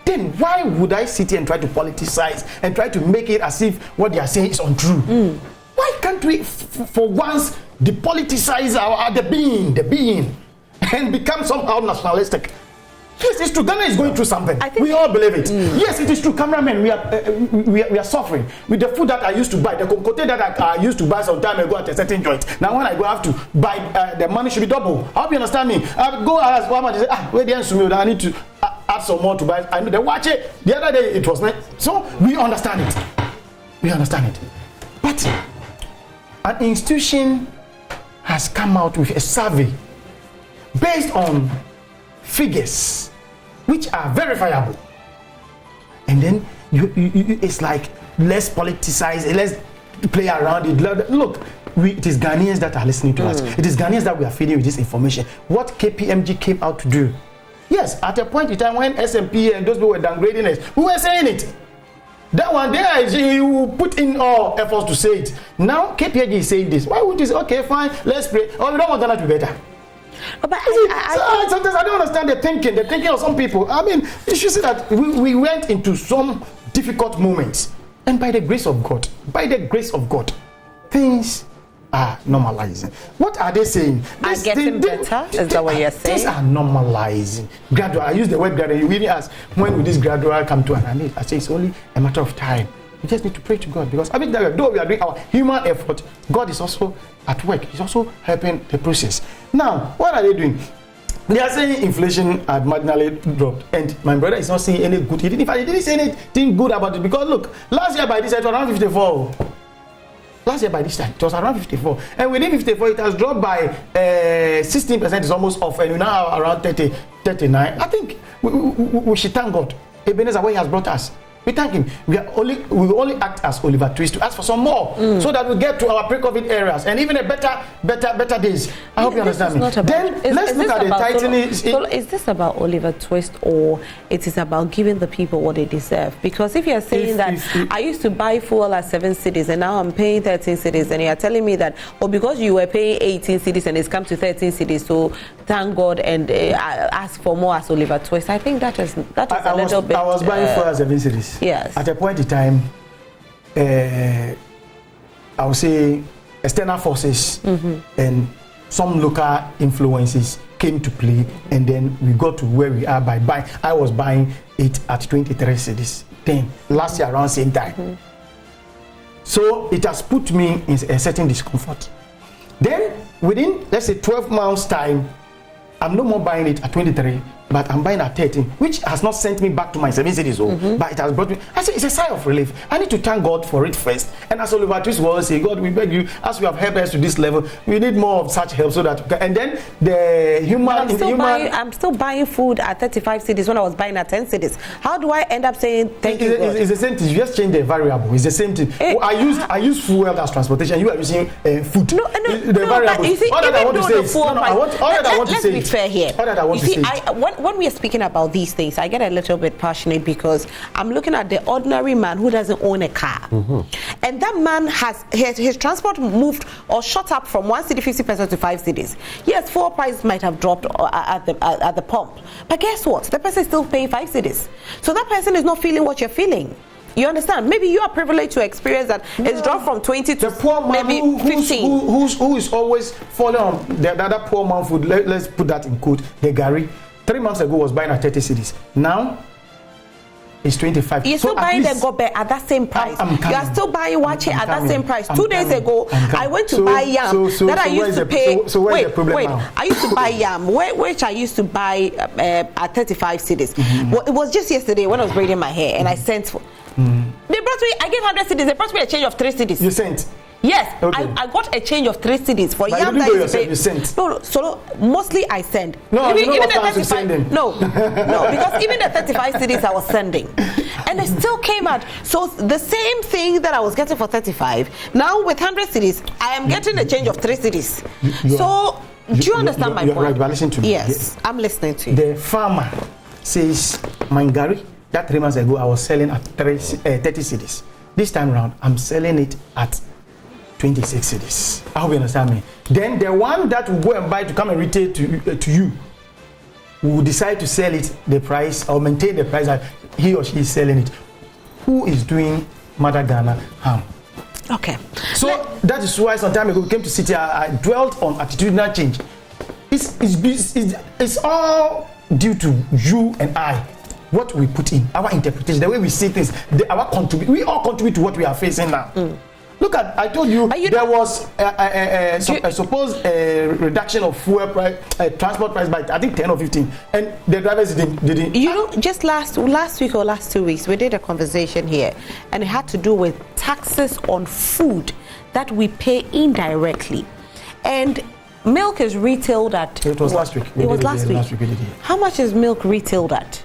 then why would I sit here and try to politicize and try to make it as if what they are saying is untrue? Why can't we, for once, depoliticize the being and become somehow nationalistic? Yes, it's true. Ghana is going through something. We all believe it. Yes, it is true. Cameramen, we are suffering with the food that I used to buy, the concote that I used to buy some time ago at a certain joint. Now when I go, I have to buy, the money should be double. I hope you understand me. I go ask one man, they say, where the answer? I need to add some more to buy. I know they watch it. The other day it was not. So we understand it. But an institution has come out with a survey based on figures which are verifiable, and then it's like let's politicize, let's play around it. Look, it is Ghanaians that are listening to us. It is Ghanaians that we are feeding with this information. What KPMG came out to do, yes, at a point in time when SMP and those people were downgrading us, we were saying it. That one there, you put in all efforts to say it. Now KPMG is saying this. Why would you say, okay, fine, let's pray? Oh, we don't want Ghana to be better. But sometimes I don't understand the thinking of some people. I mean, you should see that we went into some difficult moments, and by the grace of God, things are normalizing. What are they saying? Are getting better? Is that what you're saying? Things are normalizing. Gradual. I use the word gradual. You really ask, when will this gradual come to an end? I say it's only a matter of time. We just need to pray to God, because I mean, though we are doing our human effort, God is also at work. He's also helping the process. Now, what are they doing? They are saying inflation had marginally dropped, and my brother is not saying any good. In fact, he didn't say anything good about it, because look, last year by this time it was around 54. Last year by this time, it was around 54. And within 54, it has dropped by 16%. It's almost off. And we now are around 30, 39. I think we should thank God. Ebenezer, where he has brought us. We thank him. We will only act as Oliver Twist to ask for some more, so that we get to our pre-COVID areas and even a better days. I hope you understand me. Then let's look at the tightening. So is this about Oliver Twist, or it is about giving the people what they deserve? Because if you are saying that I used to buy fuel at 7 cedis and now I'm paying 13 cedis, and you are telling me that, because you were paying 18 cedis and it's come to 13 cedis, so thank God and ask for more as Oliver Twist. I think that is a little bit. I was buying fuel at 7 cedis. Yes. At a point in time, I would say external forces and some local influences came to play, and then we got to where we are by buying. I was buying it at 23 cedis. Then last year around same time. So it has put me in a certain discomfort. Then within, let's say, 12 months time, I'm no more buying it at 23, but I'm buying at 13, which has not sent me back to my 7 cities, but it has brought me. I say it's a sign of relief. I need to thank God for it first. And as Oliver Twist will say, God, we beg you, as we have helped us to this level, we need more of such help so that. And then the human. I'm still buying food at 35 cities when I was buying at 10 cities. How do I end up saying thank you? It's the same thing. You just change the variable. It's the same thing. I use fuel as transportation. You are using food. No, variable. You see, all that I want to say is, let's be fair here. All that I want to say. When we are speaking about these things, I get a little bit passionate because I'm looking at the ordinary man who doesn't own a car, and that man has his transport moved or shot up from 1 cedi 50% to 5 cedis. Yes, fuel price might have dropped at the pump, but guess what? The person is still paying 5 cedis, so that person is not feeling what you're feeling. You understand? Maybe you are privileged to experience that it's dropped from 20 to the poor man maybe 15. Who is always falling on the other poor man food. Let's put that in quote. The Gary 3 months ago was buying at 30 cedis. Now it's 25. You're still buying the gobe at that same price. You are still buying wache at that same price. 2 days ago, I went to buy yam that I used to pay. Where's the problem now? I used to buy yam, which I used to buy at 35 cedis. It was just yesterday when I was braiding my hair, and I sent for. They brought me. I gave 100 cedis. They brought me a change of 3 cedis. You sent. Yes, okay. I got a change of 3 cedis for yam that you sent. No, so mostly I send. No, even the 35. No, because even the 35 cedis I was sending, and it still came out. So the same thing that I was getting for 35, now with 100 cedis, I am getting a change of 3 cedis. Do you understand my point? Right, but listen to me. Yes, I'm listening to you. The farmer says, Mangari, that 3 months ago I was selling at 30 cedis. This time around, I'm selling it at 26 cedis. I hope you understand me. Then the one that will go and buy to come and retail to you will decide to sell it the price or maintain the price that he or she is selling it. Who is doing Mother Ghana harm? Okay. So that is why some time ago we came to City. I dwelt on attitudinal change. It's all due to you and I. What we put in, our interpretation, the way we see things, we all contribute to what we are facing now. Look at, I told you, there was a supposed reduction of fuel price, transport price by I think 10 or 15, and the drivers didn't. You know, just last week or last 2 weeks, we did a conversation here, and it had to do with taxes on food that we pay indirectly, and milk is retailed at. It was last week. It was last week. How much is milk retailed at?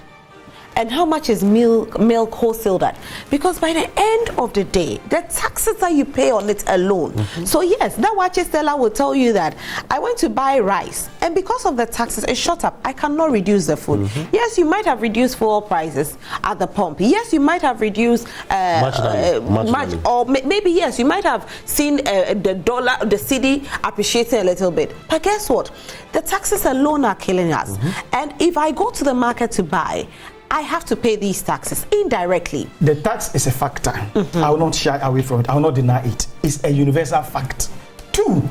And how much is milk wholesaled at? Because by the end of the day, the taxes that you pay on it alone. So yes, that wache seller will tell you that I went to buy rice, and because of the taxes, it shot up. I cannot reduce the food. Yes, you might have reduced fuel prices at the pump. Yes, you might have reduced much, or maybe yes, you might have seen the dollar, the cedi appreciating a little bit. But guess what? The taxes alone are killing us. And if I go to the market to buy, I have to pay these taxes indirectly. The tax is a factor. I will not shy away from it. I will not deny it. It's a universal fact. 2,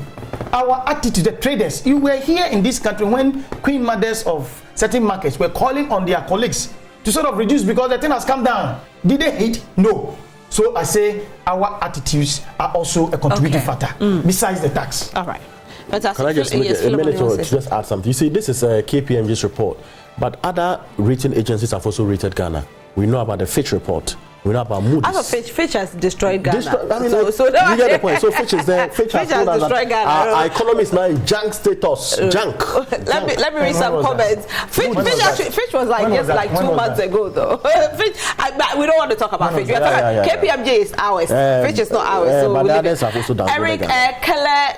our attitude, the traders. You were here in this country when queen mothers of certain markets were calling on their colleagues to sort of reduce because the thing has come down. Did they hate? No. So I say our attitudes are also a contributing factor besides the tax. All right. Can I just make a minute to just add something? You see, this is a KPMG's report, but other rating agencies have also rated Ghana. We know about the Fitch report. We know about Moody's. As of Fitch has destroyed Ghana. I mean, so you get the point. So Fitch is there. Fitch has told us destroyed Ghana. Our economy is now in junk status. Junk. Let me read some comments. Fitch was like 2 months ago, though. Fitch, we don't want to talk about Fitch. KPMG is ours. Fitch is not ours. So but the others have also done. Eric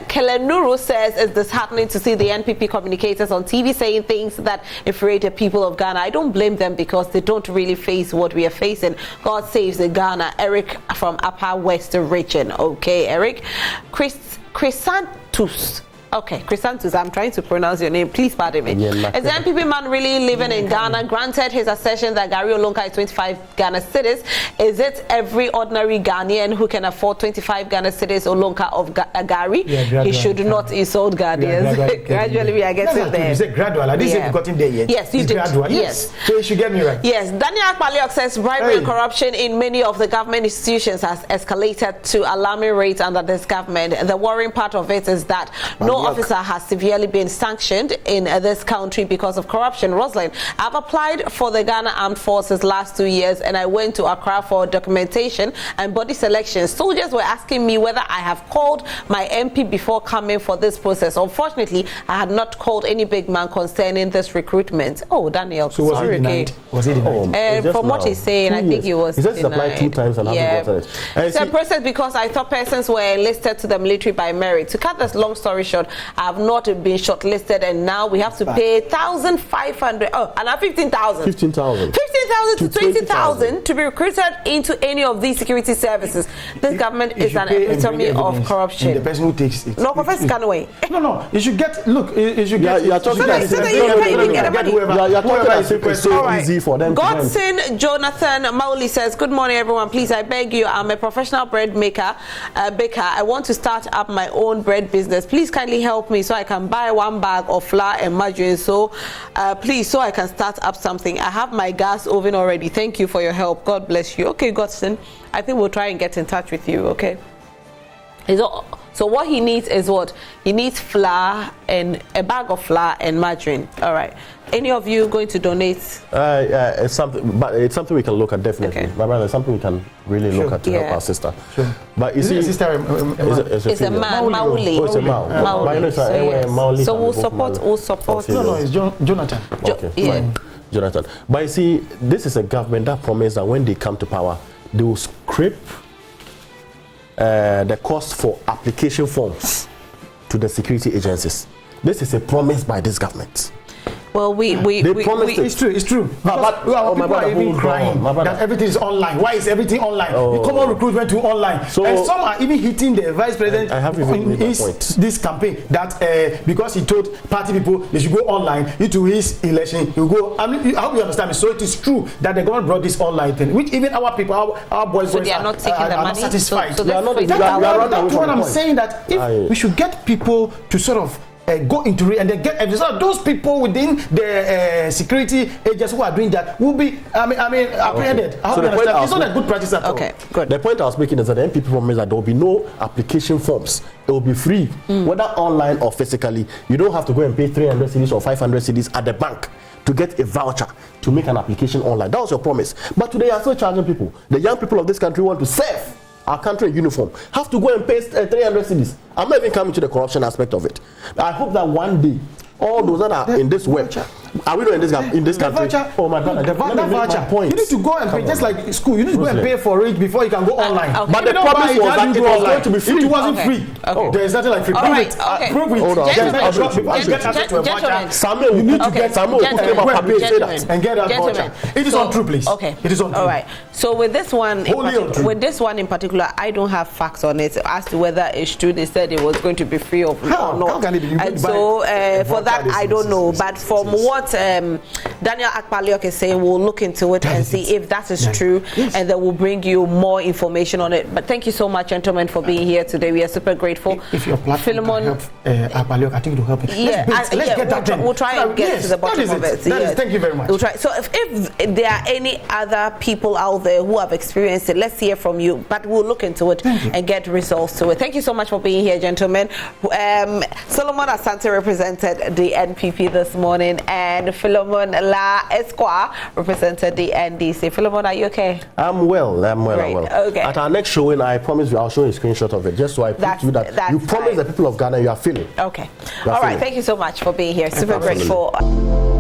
Kelenuru says it's disheartening to see the NPP communicators on TV saying things that infuriate the people of Ghana. I don't blame them because they don't really face what we are facing. God saves the Ghana. Eric from Upper West region. Okay, Eric. Chrysanthus. Okay, Chrysanthus, I'm trying to pronounce your name. Please pardon me. Is the NPP man really living in Ghana? Granted his assertion that Gary Olonka is 25 Ghana cedis. Is it every ordinary Ghanaian who can afford 25 Ghana cedis Olonka of Gary? He should not insult Ghanaians. Gradually, we are getting there. You said gradual. I didn't say we've gotten there yet. Yes, you did. Gradual. Yes. So you should get me right. Yes. Daniel Akpaliok says bribery and corruption in many of the government institutions has escalated to alarming rates under this government. The worrying part of it is that no officer has severely been sanctioned in this country because of corruption. Rosalind, I've applied for the Ghana Armed Forces last 2 years and I went to Accra for documentation and body selection. Soldiers were asking me whether I have called my MP before coming for this process. Unfortunately, I had not called any big man concerning this recruitment. Oh, Daniel. So was he denied? Was he denied? From what he's saying, I think he was he says denied. Applied 2 times and hasn't gotten it. It's a process because I thought persons were enlisted to the military by merit. To cut this long story short, I have not been shortlisted and now we have to pay 1,500 and 15,000 to 20,000 to be recruited into any of these security services. This government is an epitome of corruption. The person who takes it. No, confess can away. No. You should get. Look, you should get. You are talking about so easy for them. Godson Jonathan Mauli says, "Good morning, everyone. Please, I beg you. I'm a professional bread maker, baker. I want to start up my own bread business. Please kindly help me so I can buy 1 bag of flour and margarine. So, please, so I can start up something. I have my gas oven already. Thank you for your help. God bless you." Okay, Godson. I think we'll try and get in touch with you. Okay. So what he needs is what? He needs flour and a bag of flour and margarine. All right. Any of you going to donate? It's something, but it's something we can look at definitely. Okay. My brother, it's something we can really look at to help our sister. Sure. But you see, sister, it's a man, Mauli. Oh, it's a Mauli. So we'll support. No, it's Jonathan. Okay, fine. Jonathan. But you see, this is a government that promised that when they come to power, they will scrape the cost for application forms to the security agencies. This is a promise by this government. Well, they promised it. It's true. But people are even crying that everything is online. Why is everything online? The common recruitment to online. So, and some are even hitting the vice president in this campaign that because he told party people they should go online into his election, he will go. I mean, I hope you understand me. So it is true that the government brought this online thing, which even our people, our boys, so they are not taking the money. Not satisfied. So they are not. That's what I'm saying. That if we should get people to sort of go into it and then get those people within the security agents who are doing that will be apprehended. Okay. So it's not a good practice at all. Okay, good. The point I was making is that the NPP promise that there will be no application forms. It will be free, whether online or physically. You don't have to go and pay 300 cedis or 500 cedis at the bank to get a voucher to make an application online. That was your promise. But today you are still charging people. The young people of this country want to serve our country in uniform, have to go and pay 300 cedis. I'm not even coming to the corruption aspect of it. I hope that one day, all those that are in this work, are we not in this country? Voucher, oh my God, that voucher. You need to go and pay, just like school. You need to go and pay for it before you can go online. Okay. But the promise was that it was going to be free. It wasn't free. There is nothing like free. Prove it. Prove it. Hold on. Samuel, you need to get Samuel who came up and say that and get that voucher. It is untrue, please. Okay. It is untrue. All right. So with this one, in particular, I don't have facts on it as to whether it's true. They said it was going to be free or not. And so for that, I don't know. But from what Daniel Akpaliok is saying, we'll look into it and see if that is true, and then we'll bring you more information on it. But thank you so much, gentlemen, for being here today. We are super grateful. If your platform can help Akpaliok, I think it will help. Let's get that done. We'll try and get to the bottom of it. Thank you very much. We'll try. So if there are any other people out there who have experienced it, let's hear from you. But we'll look into it and get results to it. Thank you so much for being here, gentlemen. Solomon Asante represented the NPP this morning. and Philemon La Esquire represented the NDC. Philemon, are you okay? I'm well. I'm Great. well. Okay. At our next showing, I promise you, I'll show you a screenshot of it, just so I prove to you that you promise the people of Ghana you are feeling. Okay. All right. Thank you so much for being here. Super Absolutely. grateful.